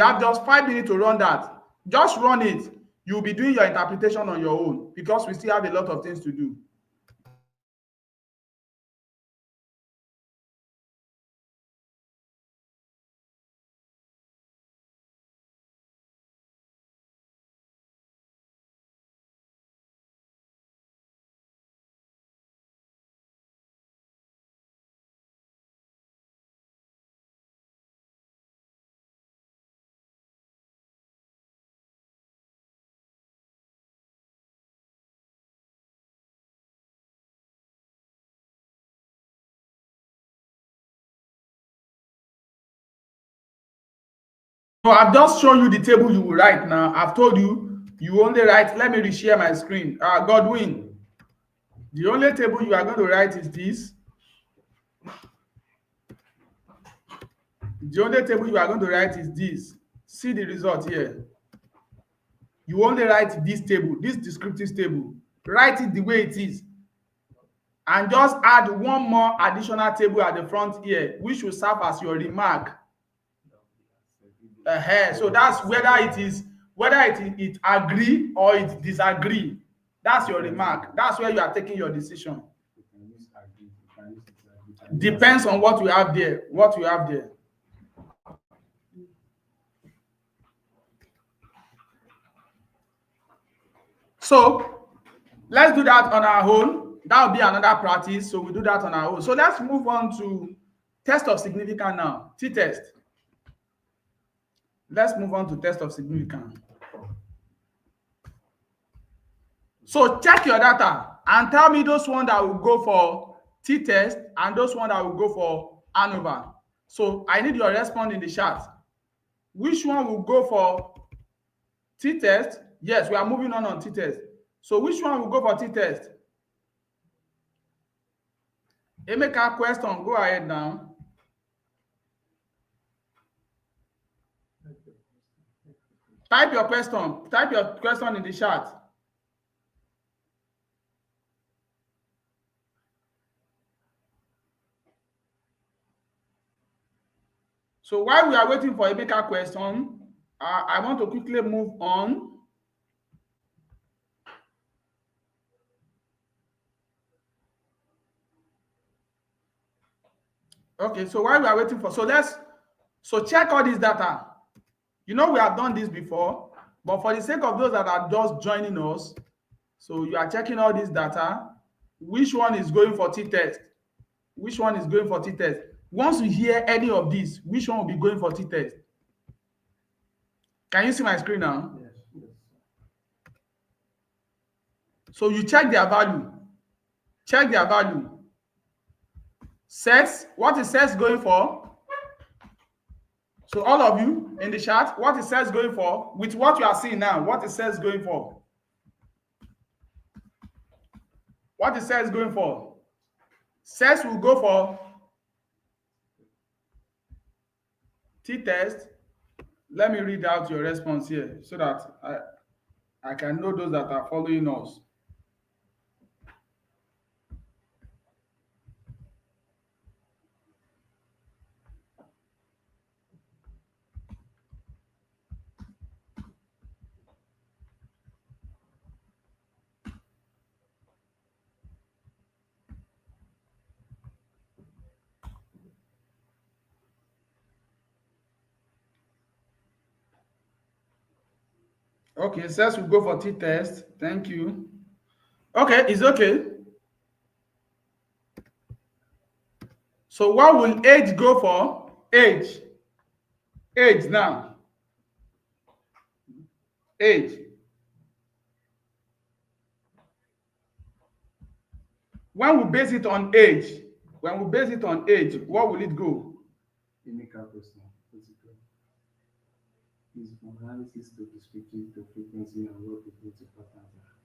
minutes to run that. Just run it. You'll be doing your interpretation on your own because we still have a lot of things to do. I've just shown you the table you will write now. I've told you, you only write, let me reshare my screen. Godwin, the only table you are going to write is this. The only table you are going to write is this. See the result here. You only write this table, this descriptive table. Write it the way it is. And just add one more additional table at the front here, which will serve as your remark. So that's whether it agree or it disagree. That's your remark. That's where you are taking your decision. We can use agree, we can use disagree, we can use Depends on what we have there. What we have there. So let's do that on our own. That will be another practice. So we do that on our own. So let's move on to test of significance now. T-test. Let's move on to test of significance. So check your data and tell me those ones that will go for T-test and those ones that will go for ANOVA. So I need your response in the chat. Which one will go for T-test? Yes, we are moving on T-test. So which one will go for T-test? Emeka, question, go ahead now. Type your question in the chat. So while we are waiting for Emeka question, I want to quickly move on. Okay, so while we are waiting for, so check all this data. You know we have done this before, but for the sake of those that are just joining us, so you are checking all this data. Which one is going for T-test? Which one is going for T-test? Once you hear any of these, which one will be going for T-test? Can you see my screen now? Yes, yes. So you check their value. Check their value. Sets, what is sets going for? So all of you in the chat, what is sets going for? With what you are seeing now, what is sets going for? What is sets going for? Sets will go for T-test. Let me read out your response here so that I can know those that are following us. Okay, sets will go for T-test. Thank you. Okay, it's okay. So what will age go for? Age. Age now. Age. When we base it on age, what will it go? Emeka question. Is from analysis to descriptive to frequency and what people to patterns are.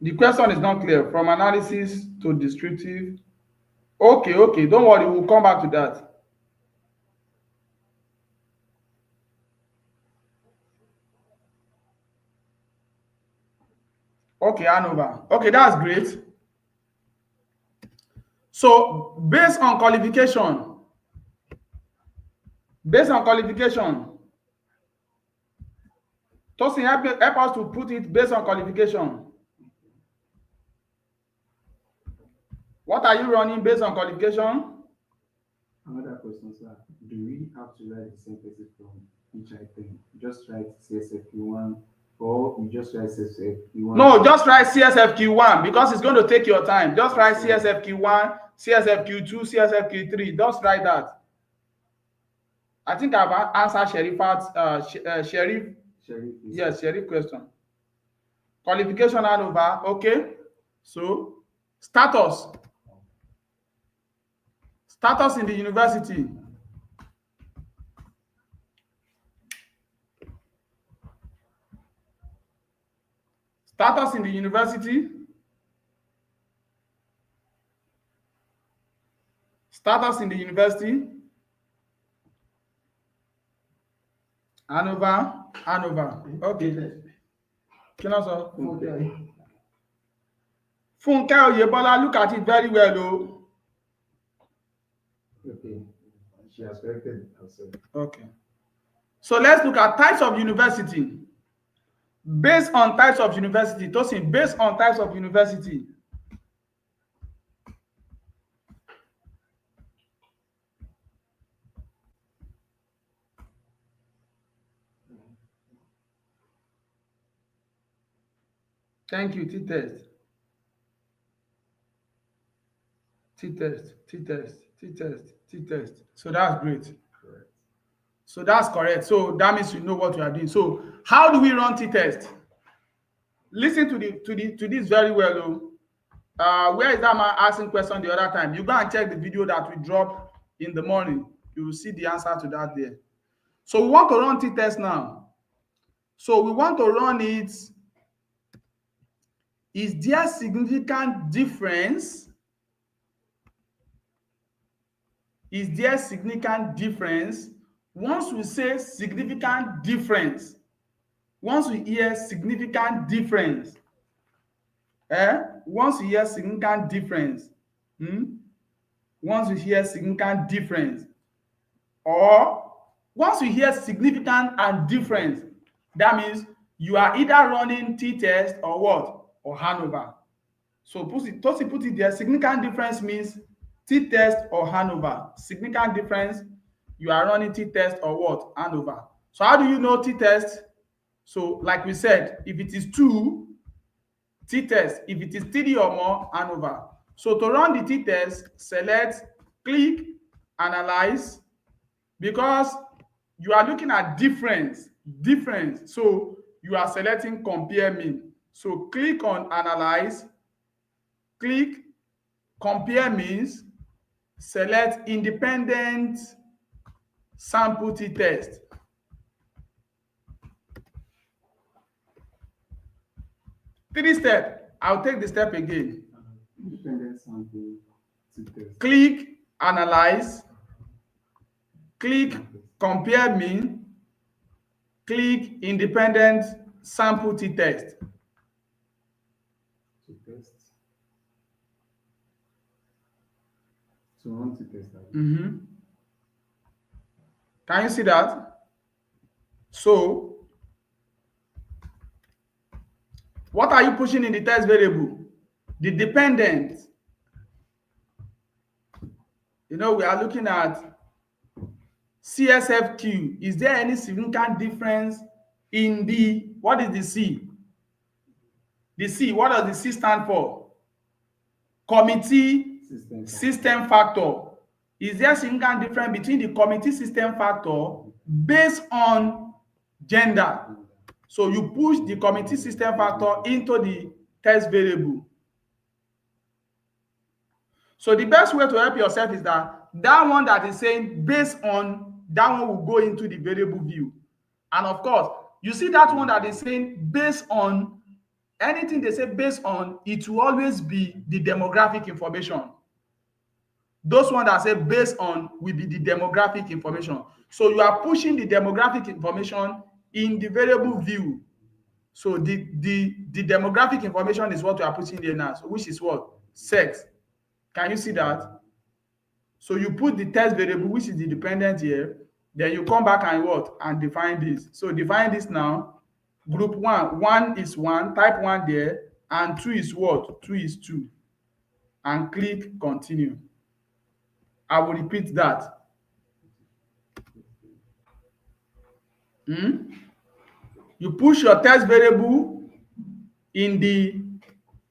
The question is not clear. From analysis to descriptive. Okay, don't worry, we'll come back to that. Okay, ANOVA. Okay, that's great. So based on qualification, Tosin, help us to put it based on qualification. What are you running based on qualification? Another question, sir. Do we have to write the synthesis from each item? Just write CSFQ1 or you just write CSFQ1? No, just write CSFQ1 because it's going to take your time. Just write CSFQ1, CSFQ2, CSFQ3. Just write that. I think I've answered Sherif. Yes, Sherif question. Qualification ANOVA. Okay. So status in the university. Status in the university. Status in the university. ANOVA. ANOVA. Okay. Kí ló sọ? Funke Oyebola, look at it very well, though. Okay. She has corrected herself. Okay. So let's look at types of university. Based on types of university, Tosin, based on types of university. Thank you, T-test. T-test, T-test, T-test, T-test. So that's great. Correct. So that's correct. So that means you know what you are doing. So how do we run T-test? Listen to this very well, though. Where is that man asking question the other time? You go and check the video that we dropped in the morning. You will see the answer to that there. So we want to run T-test now. So we want to run it. Is there significant difference? Is there significant difference? Once we say significant difference, once we hear significant difference, once we hear significant difference, once we hear significant difference, or once we hear significant and difference, that means you are either running T-test or what? Or ANOVA. So Tosin put it there. Significant difference means T-test or ANOVA. Significant difference, you are running T-test or what? ANOVA. So how do you know T-test? So like we said, if it is 2, T-test. If it is 3 or more, ANOVA. So to run the T-test, select, click, analyze, because you are looking at difference. So you are selecting compare mean. So click on analyze, click compare means, select independent sample T-test. Three step. I'll take the step again. Independent sample T-test. Click analyze, click compare mean, click independent sample T-test. T-test. So run T-test. Can you see that? So what are you pushing in the test variable? The dependent. We are looking at CSFQ. Is there any significant difference in the, what is the C? The C, what does the C stand for? Committee system factor. Is there significant difference between the committee system factor based on gender? So you push the committee system factor into the test variable. So the best way to help yourself is that one that is saying based on, that one will go into the variable view. And of course, you see that one that is saying based on, anything they say based on, it will always be the demographic information. Those ones that say based on will be the demographic information. So you are pushing the demographic information in the variable view. So the demographic information is what you are putting there now, so which is what? Sex. Can you see that? So you put the test variable, which is the dependent here, then you come back and what? And define this. So define this now. Group 1 is 1, type 1 there, and 2 is what? 2 is 2. And click continue. I will repeat that. You push your test variable in the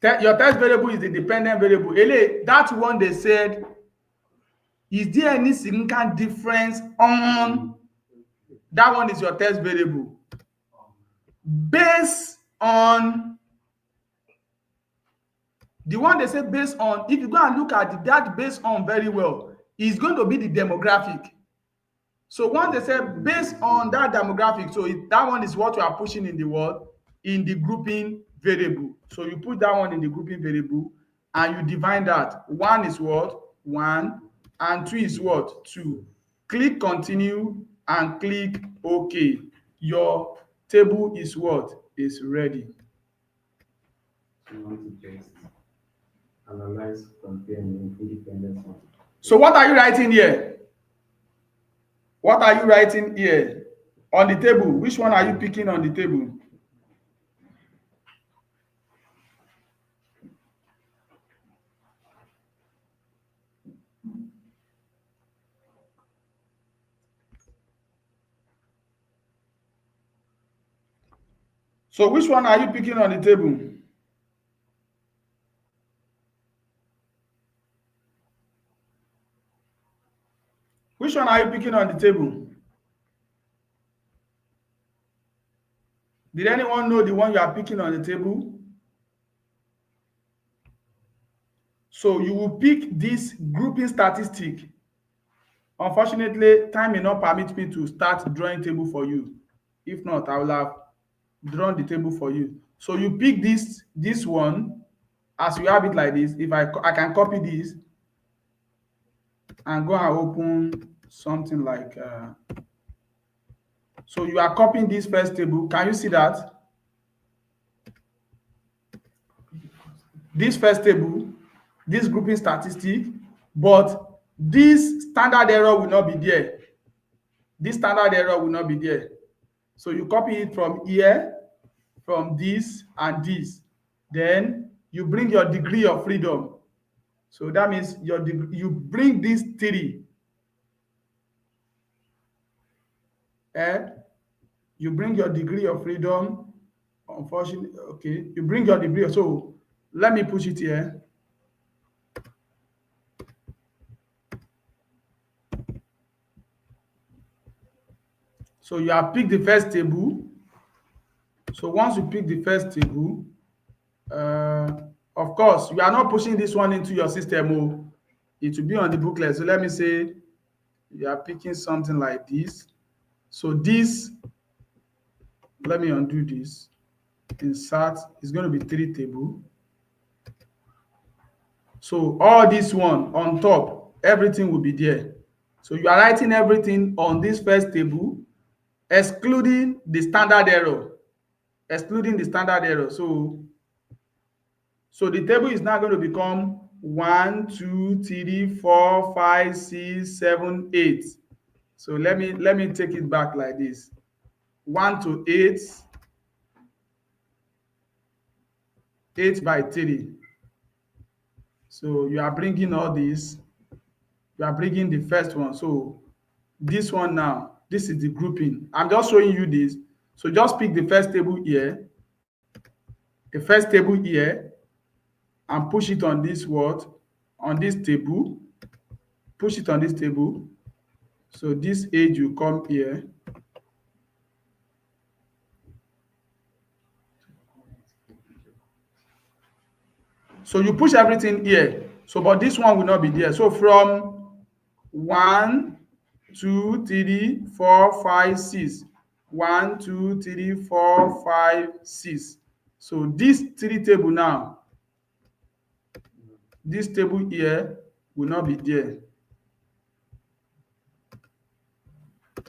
your test variable is the dependent variable. That one they said, is there any significant difference on, that one is your test variable. Based on, the one they say based on, if you go and look at that based on very well, is going to be the demographic. So once they say based on that demographic, so that one is what you are pushing in the world, in the grouping variable. So you put that one in the grouping variable and you define that. 1 is what? 1 and 2 is what? 2. Click continue and click OK. Your table is what? Is ready. So you want to just analyze, compare, and independent one. So what are you writing here? What are you writing here on the table? Which one are you picking on the table? So which one are you picking on the table? Which one are you picking on the table? Did anyone know the one you are picking on the table? So you will pick this grouping statistic. Unfortunately, time may not permit me to start drawing table for you. If not, I will have drawn the table for you. So you pick this one as you have it like this. If I can copy this and go and open something like so you are copying this first table. Can you see that? This first table, this grouping statistic, but this standard error will not be there. This standard error will not be there. So you copy it from here, from this and this. Then you bring your degree of freedom. So that means you bring these three. You bring your degree of freedom. Unfortunately, okay. You bring your degree. So let me push it here. So you have picked the first table. So once you pick the first table, of course, you are not pushing this one into your system. Oh, it will be on the booklet. So let me say you are picking something like this. So this, let me undo this. Insert is going to be 3 table. So all this one on top, everything will be there. So you are writing everything on this first table, excluding the standard error. Excluding the standard error. So the table is now going to become 1, 2, 3, 4, 5, 6, 7, 8. So let me take it back like this. 1 to 8, 8 by 3. So you are bringing all this. You are bringing the first one. So this one now, this is the grouping. I'm just showing you this. So just pick the first table here, the first table here, and push it on this what? On this table. Push it on this table. So this age will come here. So you push everything here. So, but this one will not be there. So from 1, 2, 3, 4, 5, 6. 1, 2, 3, 4, 5, 6. So this 3 table now, this table here will not be there.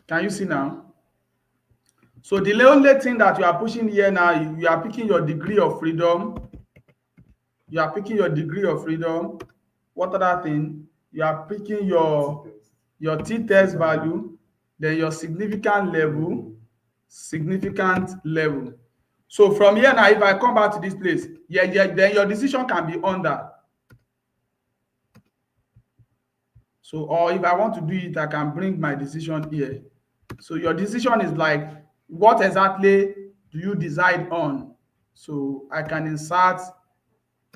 Can you see now? So the only thing that you are pushing here now, you are picking your degree of freedom. You are picking your degree of freedom. What other thing? You are picking your t-test value, then your significant level. So from here now, if I come back to this place, then your decision can be under. So, or if I want to do it, I can bring my decision here. So your decision is like, what exactly do you decide on? So I can insert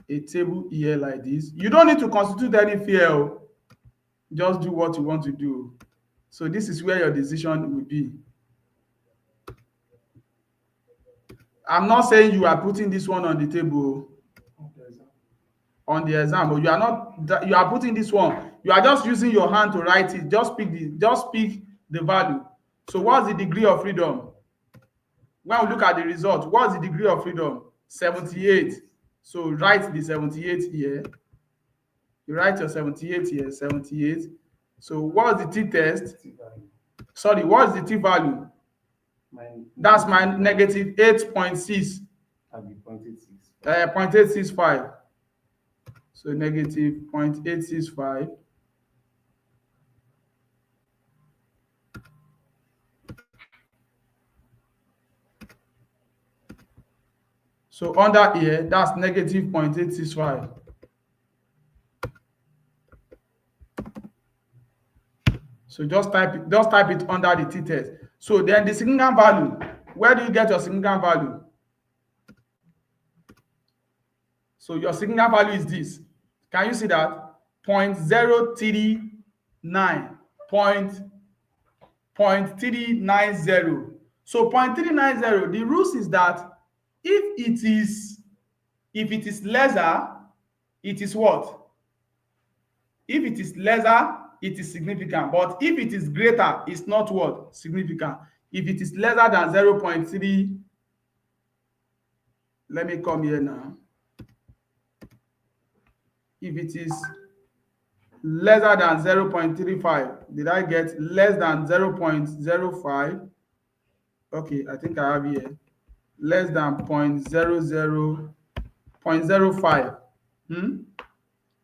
a table here like this. You don't need to constitute any field. Just do what you want to do. So this is where your decision will be. I'm not saying you are putting this one on the table on the exam, but you are not. You are putting this one. You are just using your hand to write it. Just pick the value. So what's the degree of freedom? When we look at the result, what's the degree of freedom? 78. So write the 78 here. You write your 78 here, 78. So what's the t-test? Sorry, what's the t-value? That's my negative 8.6. 0.865. So negative 0.865. So under here, that's negative 0.865. So just type it under the t-test. So then the significant value, where do you get your significant value? So your significant value is this. Can you see that? 0.039, 0.390. So 0.390, the rules is that if it is lesser, it is what? If it is lesser, it is significant. But if it is greater, it's not what? Significant. If it is lesser than 0.3, let me come here now. If it is lesser than 0.35, did I get less than 0.05? Okay, I think I have here less than 0.05.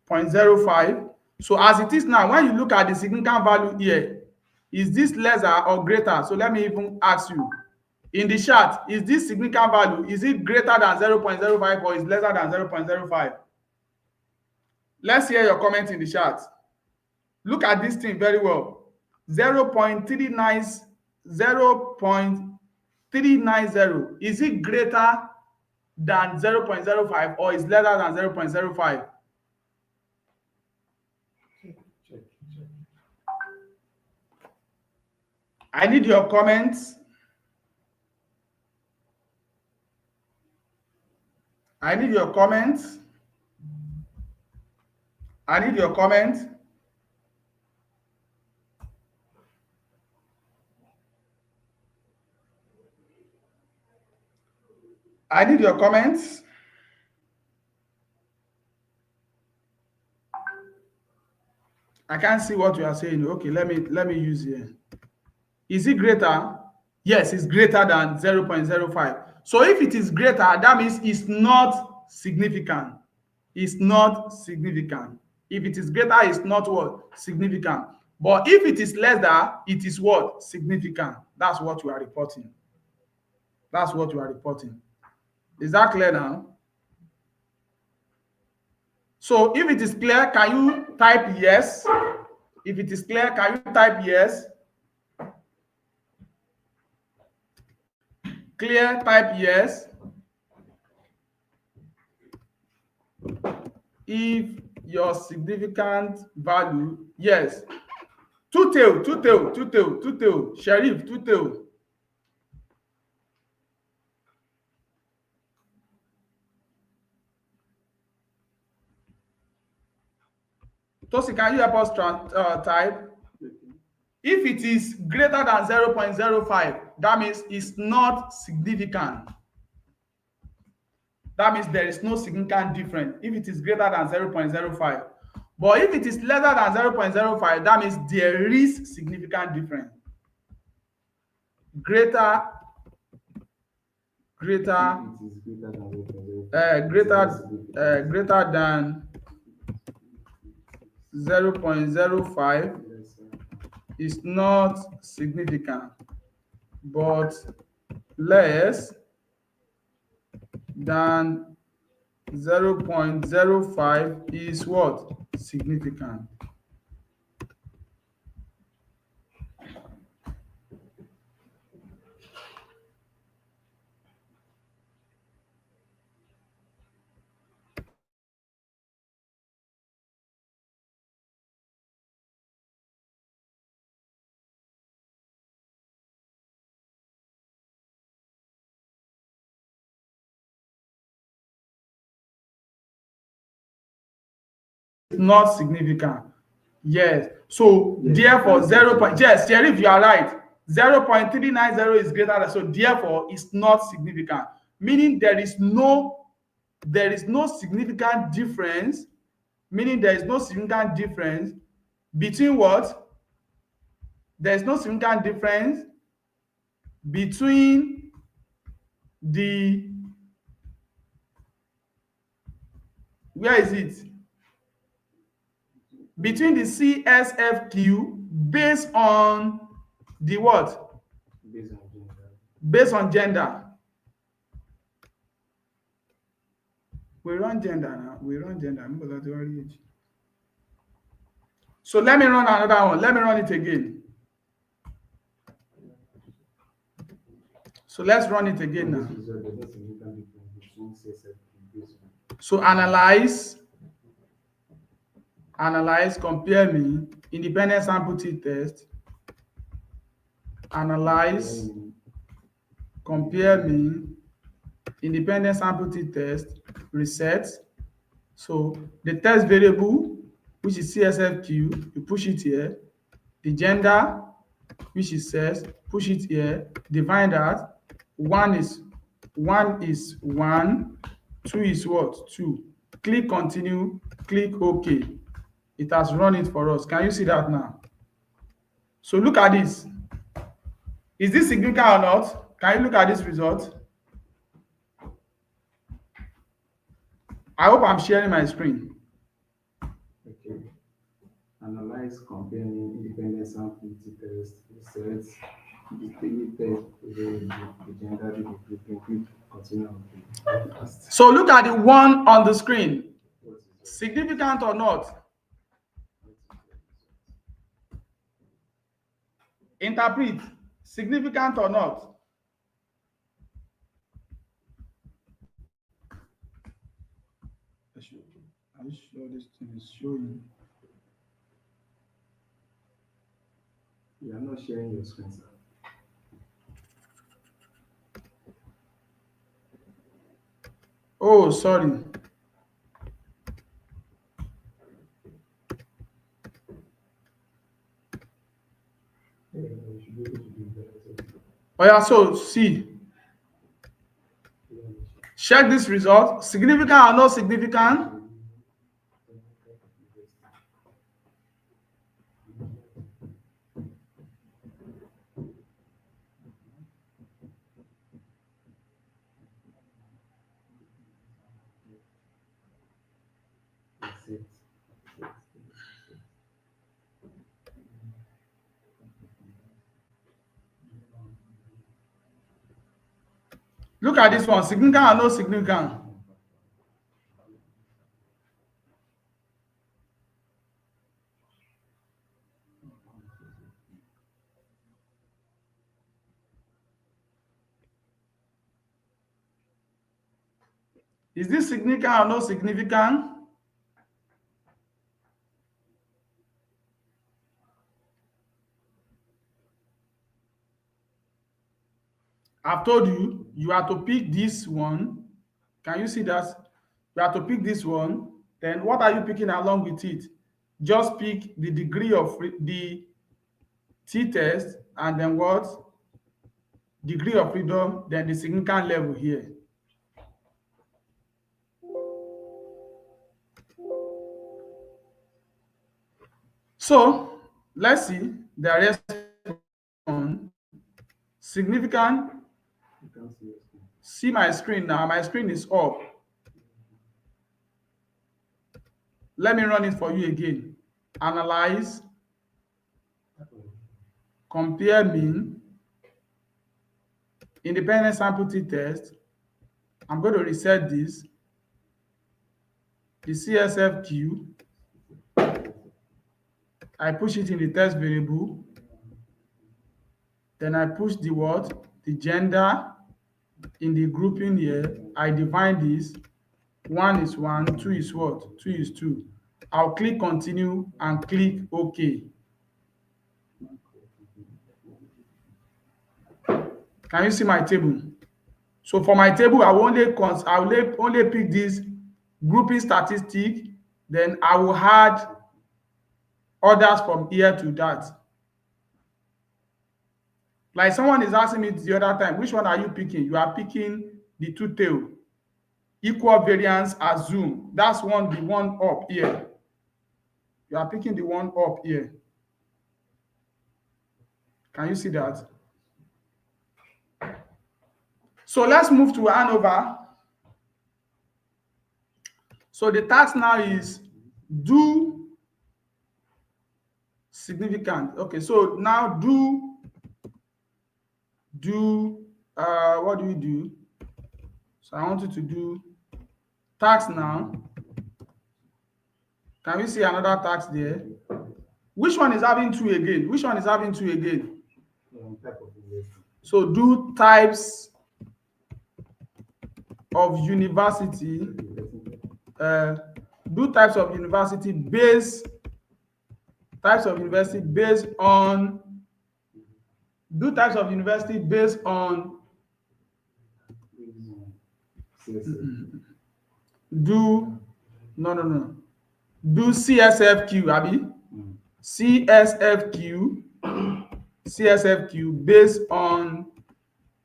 0.05. So as it is now, when you look at the significant value here, is this lesser or greater? So let me even ask you. In the chart, is this significant value, is it greater than 0.05 or is lesser than 0.05? Let's hear your comment in the chat. Look at this thing very well. 0.390, is it greater than 0.05 or is lesser than 0.05? I need your comments. I need your comments. I need your comments. I need your comments. I can't see what you are saying. Okay, let me use here. Is it greater? Yes, it's greater than 0.05. So if it is greater, that means it's not significant. It's not significant. If it is greater, it's not what? Significant. But if it is lesser, it is what? Significant. That's what you are reporting. That's what you are reporting. Is that clear now? So if it is clear, can you type yes? If it is clear, can you type yes? Clear, type yes. If your significant value, yes. Two-tail, Sheriff, two-tail. Tosi, can you help us type? If it is greater than 0.05, that means it's not significant. That means there is no significant difference if it is greater than 0.05. But if it is lesser than 0.05, that means there is significant difference. Greater than 0.05 is not significant, but less than 0.05 is what? Significant. Not significant. Yes. So yes, therefore 0. Yes, Sheriff, you are right. 0.390 is greater than, so therefore it's not significant. Meaning there is no there is no significant difference, meaning there is no significant difference between what? There is no significant difference between the, where is it? Between the CSFQ based on the what? based on gender. Based on gender. We run gender now. We run gender. So let me run another one. Let me run it again. So let's run it again now. This result, there's no significant difference between CSFP based on. So analyze, compare me, independent sample t-test, analyze, compare me, independent sample t-test, reset. So the test variable, which is CSFQ, you push it here. The gender, which is sex, push it here. Define that. One is one, two is what? 2. Click continue, click OK. It has run it for us. Can you see that now? So look at this. Is this significant or not? Can you look at this result? I hope I'm sharing my screen. Okay. Analyze, compare, independent sample t-test, reset, the test, the gender, the grouping, click continue. So look at the one on the screen. Significant or not? Interpret. Significant or not? Are you sure this thing is showing? You are not sharing your screen, sir. Oh, sorry. You should be able to do that. Oh yeah, so see. Check this result. Significant or not significant? Look at this one. Significant or not significant? Is this significant or not significant? I've told you, you have to pick this one. Can you see that? You have to pick this one. Then what are you picking along with it? Just pick the degree of the t-test and then what? Degree of freedom, then the significant level here. So let's see the rest on significant. You can't see your screen. See my screen now. My screen is up. Let me run it for you again. Analyze, compare mean, independent sample t-test. I'm going to reset this. The CSFQ. I push it in the test variable. Then I push the what? The gender in the grouping here. I define this. 1 is 1, 2 is what? 2 is 2. I'll click continue and click OK. Can you see my table? So for my table, I will only pick this grouping statistic. Then I will add others from here to that. Like someone is asking me the other time, which one are you picking? You are picking the two tail. Equal variance assume. That's one, the one up here. You are picking the one up here. Can you see that? So let's move to ANOVA. So the task now is do significant. Okay, so now do what do we do? So I want you to do task now. Can we see another task there? Which one is having two again? Which one is having two again? Type of university. So do types of university. Do types of university based on do types of university based on do do CSFQ, abi? CSFQ based on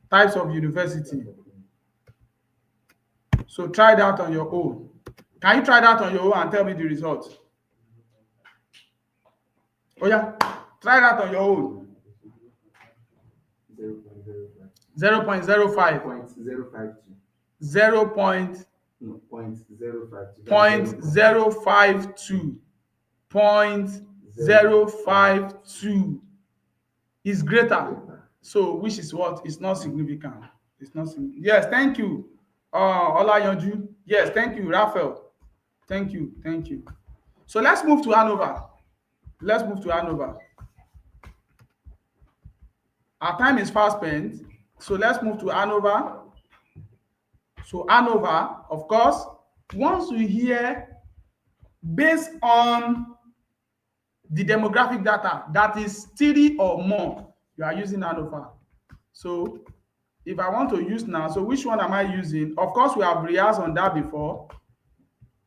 types of university. So try that on your own. Can you try that on your own and tell me the result? Oh yeah, try that on your own. 0.05. 0.052. 0.052 is greater. So which is what? It's not significant. It's not significant. Yes, thank you. Olayanju. Yes, thank you, Raphael. Thank you. So let's move to ANOVA. Our time is fast spent. So let's move to ANOVA. So ANOVA, of course, once you hear based on the demographic data that is 3 or more, you are using ANOVA. So if I want to use now, so which one am I using? Of course, we have rehearsed on that before.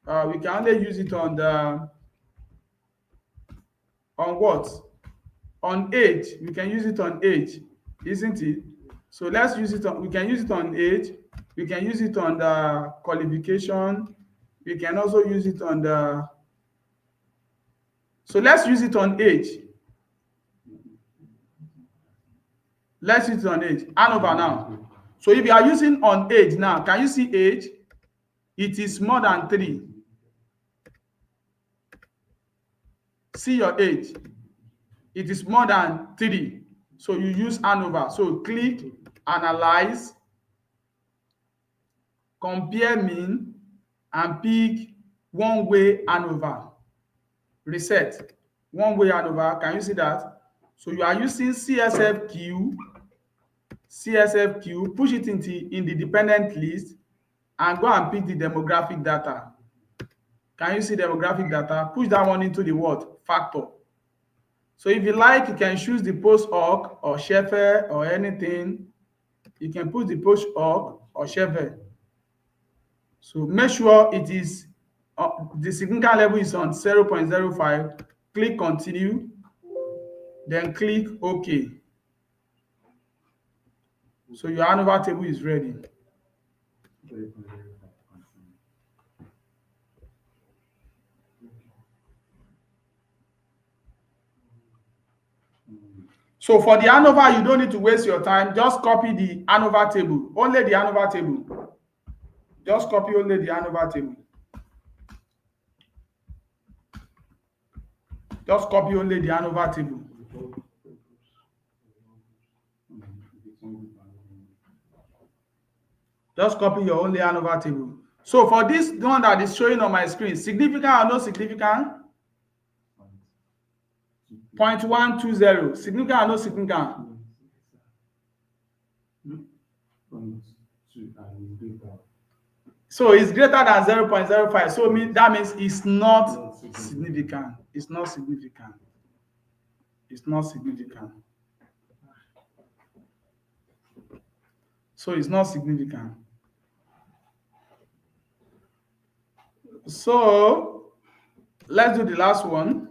We can only use it on the what? On age. We can use it on age, isn't it? So let's use it on. We can use it on age. We can use it on the qualification. We can also use it on the. So let's use it on age. Let's use it on age. ANOVA now. So if you are using on age now, can you see age? It is more than 3. See your age. It is more than 3. So you use ANOVA. So click analyze, compare mean, and pick one-way ANOVA. Reset. One-way ANOVA. Can you see that? So you are using CSFQ. Push it in the dependent list and go and pick the demographic data. Can you see demographic data? Push that one into the what? Factor. So if you like, you can choose the post-hoc or Sheffer or anything. You can put the post-hoc or Sheffer. So make sure it is the significant level is on 0.05. Click continue, then click OK. So your ANOVA table is ready. So for the ANOVA, you don't need to waste your time. Just copy the ANOVA table. Only the ANOVA table. Just copy only the ANOVA table. Just copy only the ANOVA table. Just copy your only ANOVA table. So for this one that is showing on my screen, significant or no significant? 0.120. Significant or no significant? So it's greater than 0.05. So that means it's not significant. It's not significant. It's not significant. So it's not significant. So let's do the last one.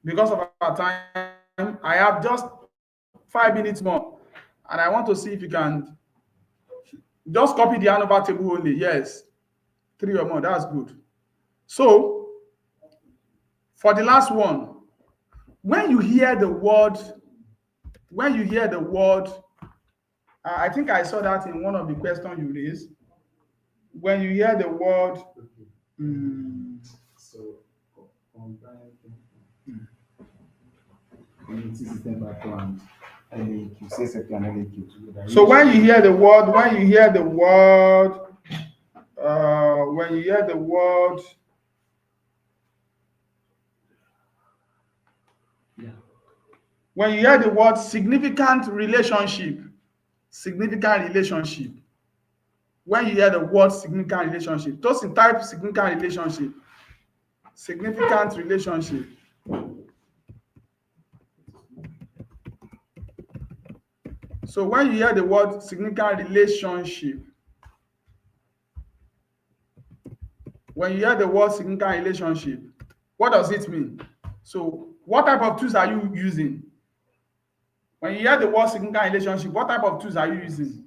Because of our time, I have just 5 minutes more, and I want to see if you can Just copy the ANOVA table only. Yes, 3 or more. That's good. So for the last one, when you hear the word, I think I saw that in one of the questions you raised. When you hear the word, Okay. mm, So combine community system background, LAQ, CSFP and LAQ together. so when you hear the word, when you hear the word, Yeah. when you hear the word significant relationship, when you hear the word significant relationship, just type significant relationship. So when you hear the word significant relationship, what does it mean? So what type of tools are you using? When you hear the word significant relationship, what type of tools are you using?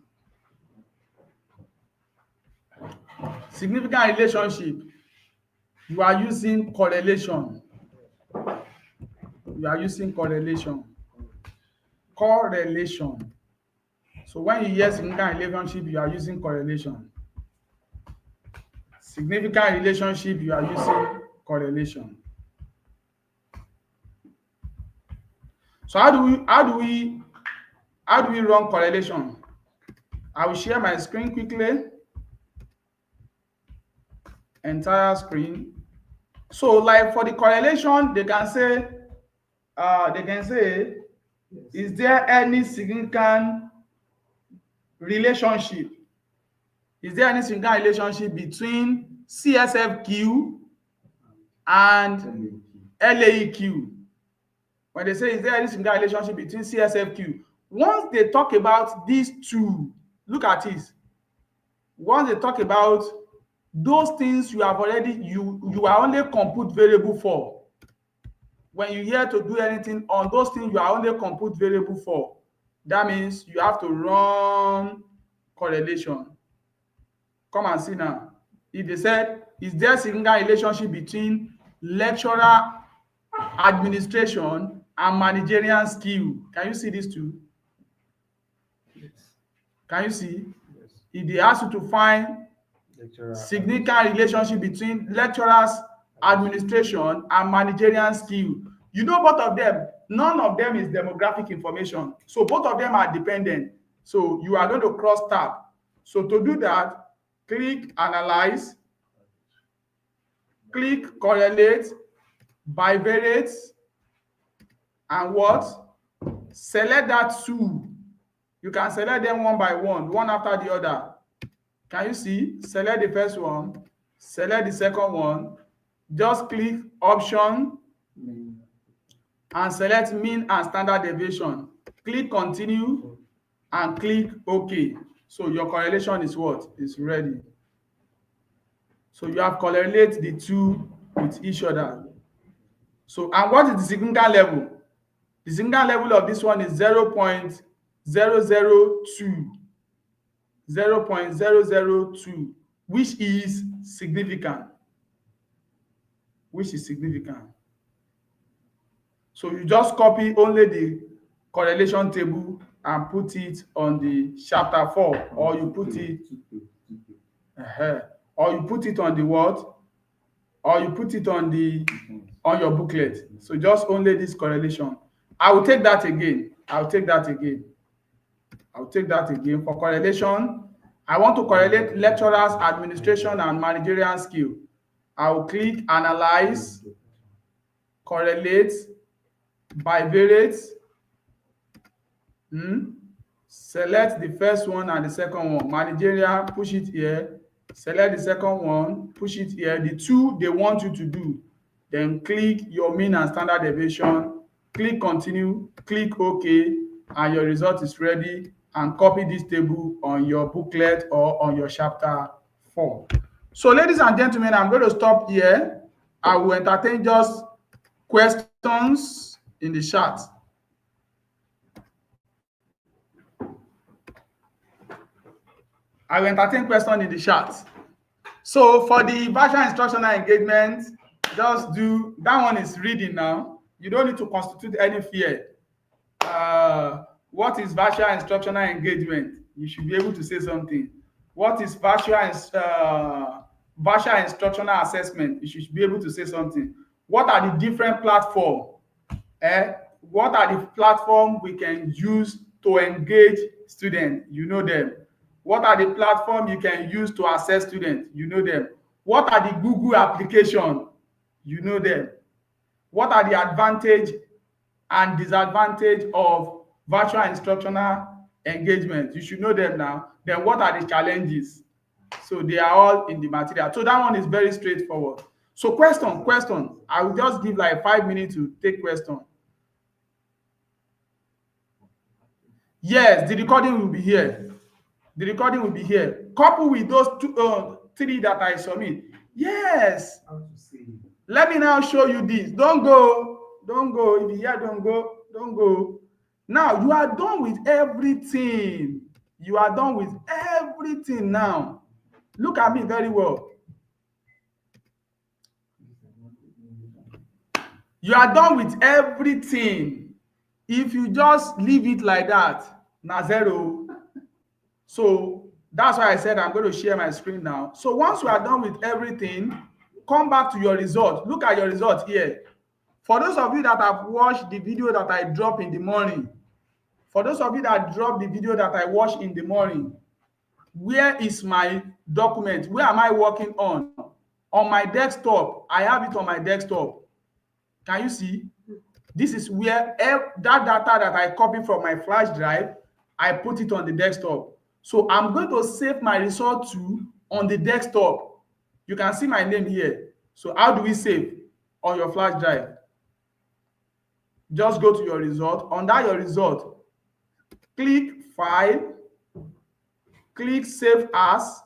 Significant relationship, you are using correlation. So when you hear significant relationship, you are using correlation. Significant relationship, you are using correlation. So how do we run correlation? I will share my screen quickly. Entire screen. So like for the correlation, they can say, is there any significant relationship? Is there any significant relationship between CSFQ and LAEQ? When they say, is there any significant relationship between CSFQ? Once they talk about these two, look at this. Once they talk about those things, you are only compute variable for. When you hear to do anything on those things, you are only compute variable for. That means you have to run correlation. Come and see now. If they said, is there a significant relationship between lecturer administration and managerial skill? Can you see these two? Yes. Can you see? Yes. If they ask you to find significant relationship between lecturers administration and managerial skill, you know both of them, none of them is demographic information, so both of them are dependent. So you are going to cross tab. So to do that, click analyze, click correlate, bivariate, and what? Select that two. You can select them one by one after the other. Can you see? Select the first one, select the second one, just click option and select mean and standard deviation. Click continue and click OK. So your correlation is what? Is ready. So you have correlate the two with each other. So, and what is the significant level? The significant level of this one is 0.002. 0.002, which is significant. So you just copy only the correlation table and put it on the chapter 4, or you put it or you put it on the what? Or you put it on your booklet. So just only this correlation. I will take that again. For correlation. I want to correlate lecturers, administration, and managerial skill. I will click analyze, correlate, bivariate, select the first one and the second one. Managerial, push it here. Select the second one, push it here. The two they want you to do. Then click your mean and standard deviation. Click continue, click OK, and your result is ready. And copy this table on your booklet or on your chapter 4. So ladies and gentlemen, I'm going to stop here. I will entertain just questions in the chat. I will entertain question in the chat. So for the virtual instructional engagement, just do that one is reading now. You don't need to constitute any fear. What is virtual instructional engagement? You should be able to say something. What is virtual instructional assessment? You should be able to say something. What are the different platforms? What are the platforms we can use to engage students? You know them. What are the platforms you can use to assess students? You know them. What are the Google application? You know them. What are the advantage and disadvantage of virtual instructional engagement? You should know them now. Then what are the challenges? So they are all in the material. So that one is very straightforward. So question. I will just give like 5 minutes to take question. Yes, the recording will be here. The recording will be here. Couple with those three that I submit. Yes. How to say? Let me now show you this. Don't go. If you hear don't go. Now you are done with everything. Now. Look at me very well. You are done with everything. If you just leave it like that, na zero. So that's why I said I'm going to share my screen now. So once you are done with everything, come back to your result. Look at your result here. For those of you that have watched the video that I dropped in the morning, where is my document? Where am I working on? On my desktop. I have it on my desktop. Can you see? This is where that data that I copied from my flash drive, I put it on the desktop. So I'm going to save my result on the desktop. You can see my name here. So how do we save? On your flash drive. Just go to your result. Under your result, click File, click Save As,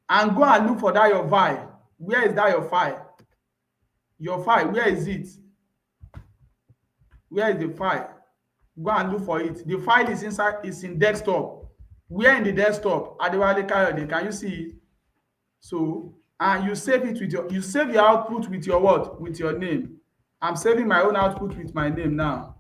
and go and look for that your file. Where is that your file? Your file, where is it? Where is the file? Go and look for it. The file is in desktop. Where in the desktop? Adewale Kayode, can you see it? So, and you save it with you save your output with your what? With your name. I'm saving my own output with my name now.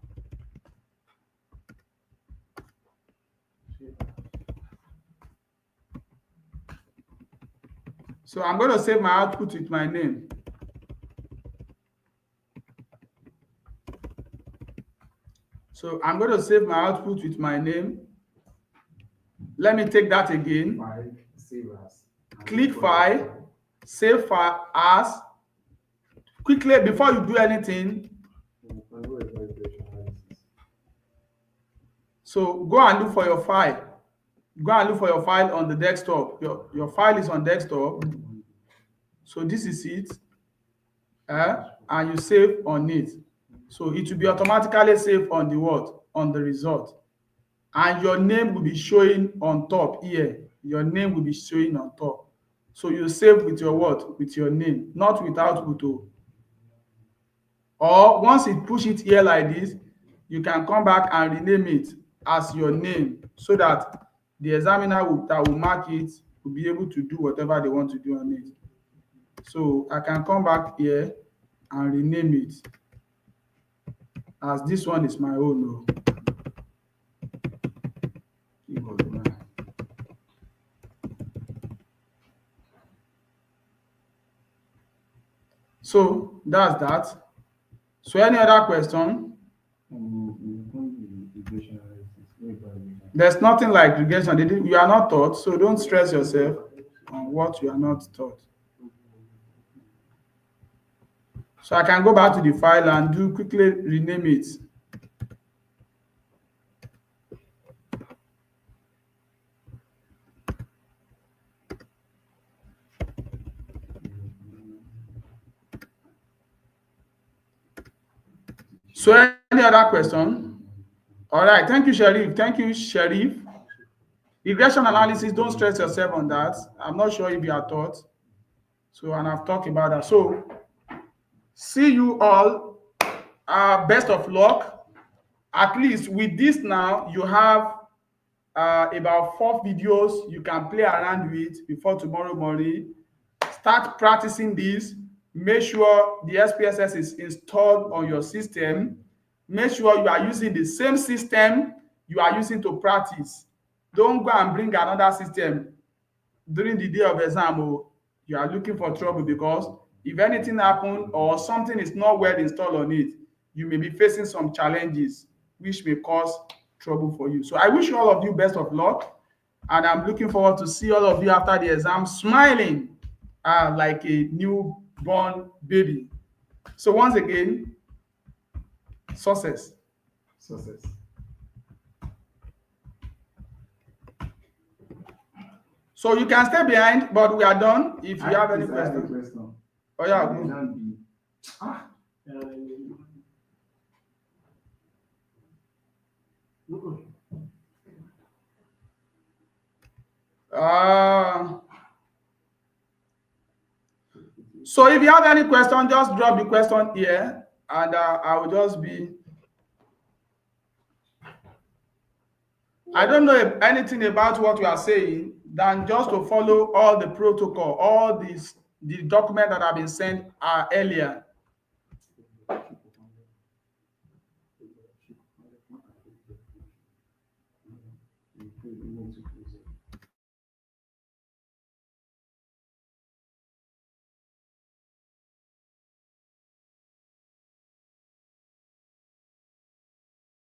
So I'm going to save my output with my name. So I'm going to save my output with my name. Let me take that again. File, save as. Click File, Save File As. Quickly, before you do anything, so go and look for your file. Go and look for your file on the desktop. Your file is on desktop. So this is it. And you save on it. So it will be automatically saved on the what? On the result. And your name will be showing on top here. Your name will be showing on top. So you save with your what? With your name, not with output. Or once it push it here like this, you can come back and rename it as your name so that the examiner that will mark it will be able to do whatever they want to do on it. So I can come back here and rename it as this one is my own. So that's that. So any other question? There's nothing like regression. You are not taught, so don't stress yourself on what you are not taught. So I can go back to the file and quickly rename it. So any other question? All right, thank you, Sharif. Regression analysis, don't stress yourself on that. I'm not sure if you are taught. So, and I've talked about that. So, see you all. Best of luck. At least with this now, you have about 4 videos you can play around with before tomorrow morning. Start practicing this. Make sure the SPSS is installed on your system. Make sure you are using the same system you are using to practice. Don't go and bring another system during the day of exam. Oh, you are looking for trouble, because if anything happen or something is not well installed on it, you may be facing some challenges which may cause trouble for you. So I wish all of you best of luck, and I'm looking forward to see all of you after the exam smiling like a newborn baby. So once again, success. Success. So you can stay behind, but we are done. If you have any Please, I have a question. question. Oh yeah, Can the go. exam be Uh, so if you have any question, just drop the question here, and I will just be. I don't know anything about what you are saying than just to follow all the protocol, all the document that have been sent earlier.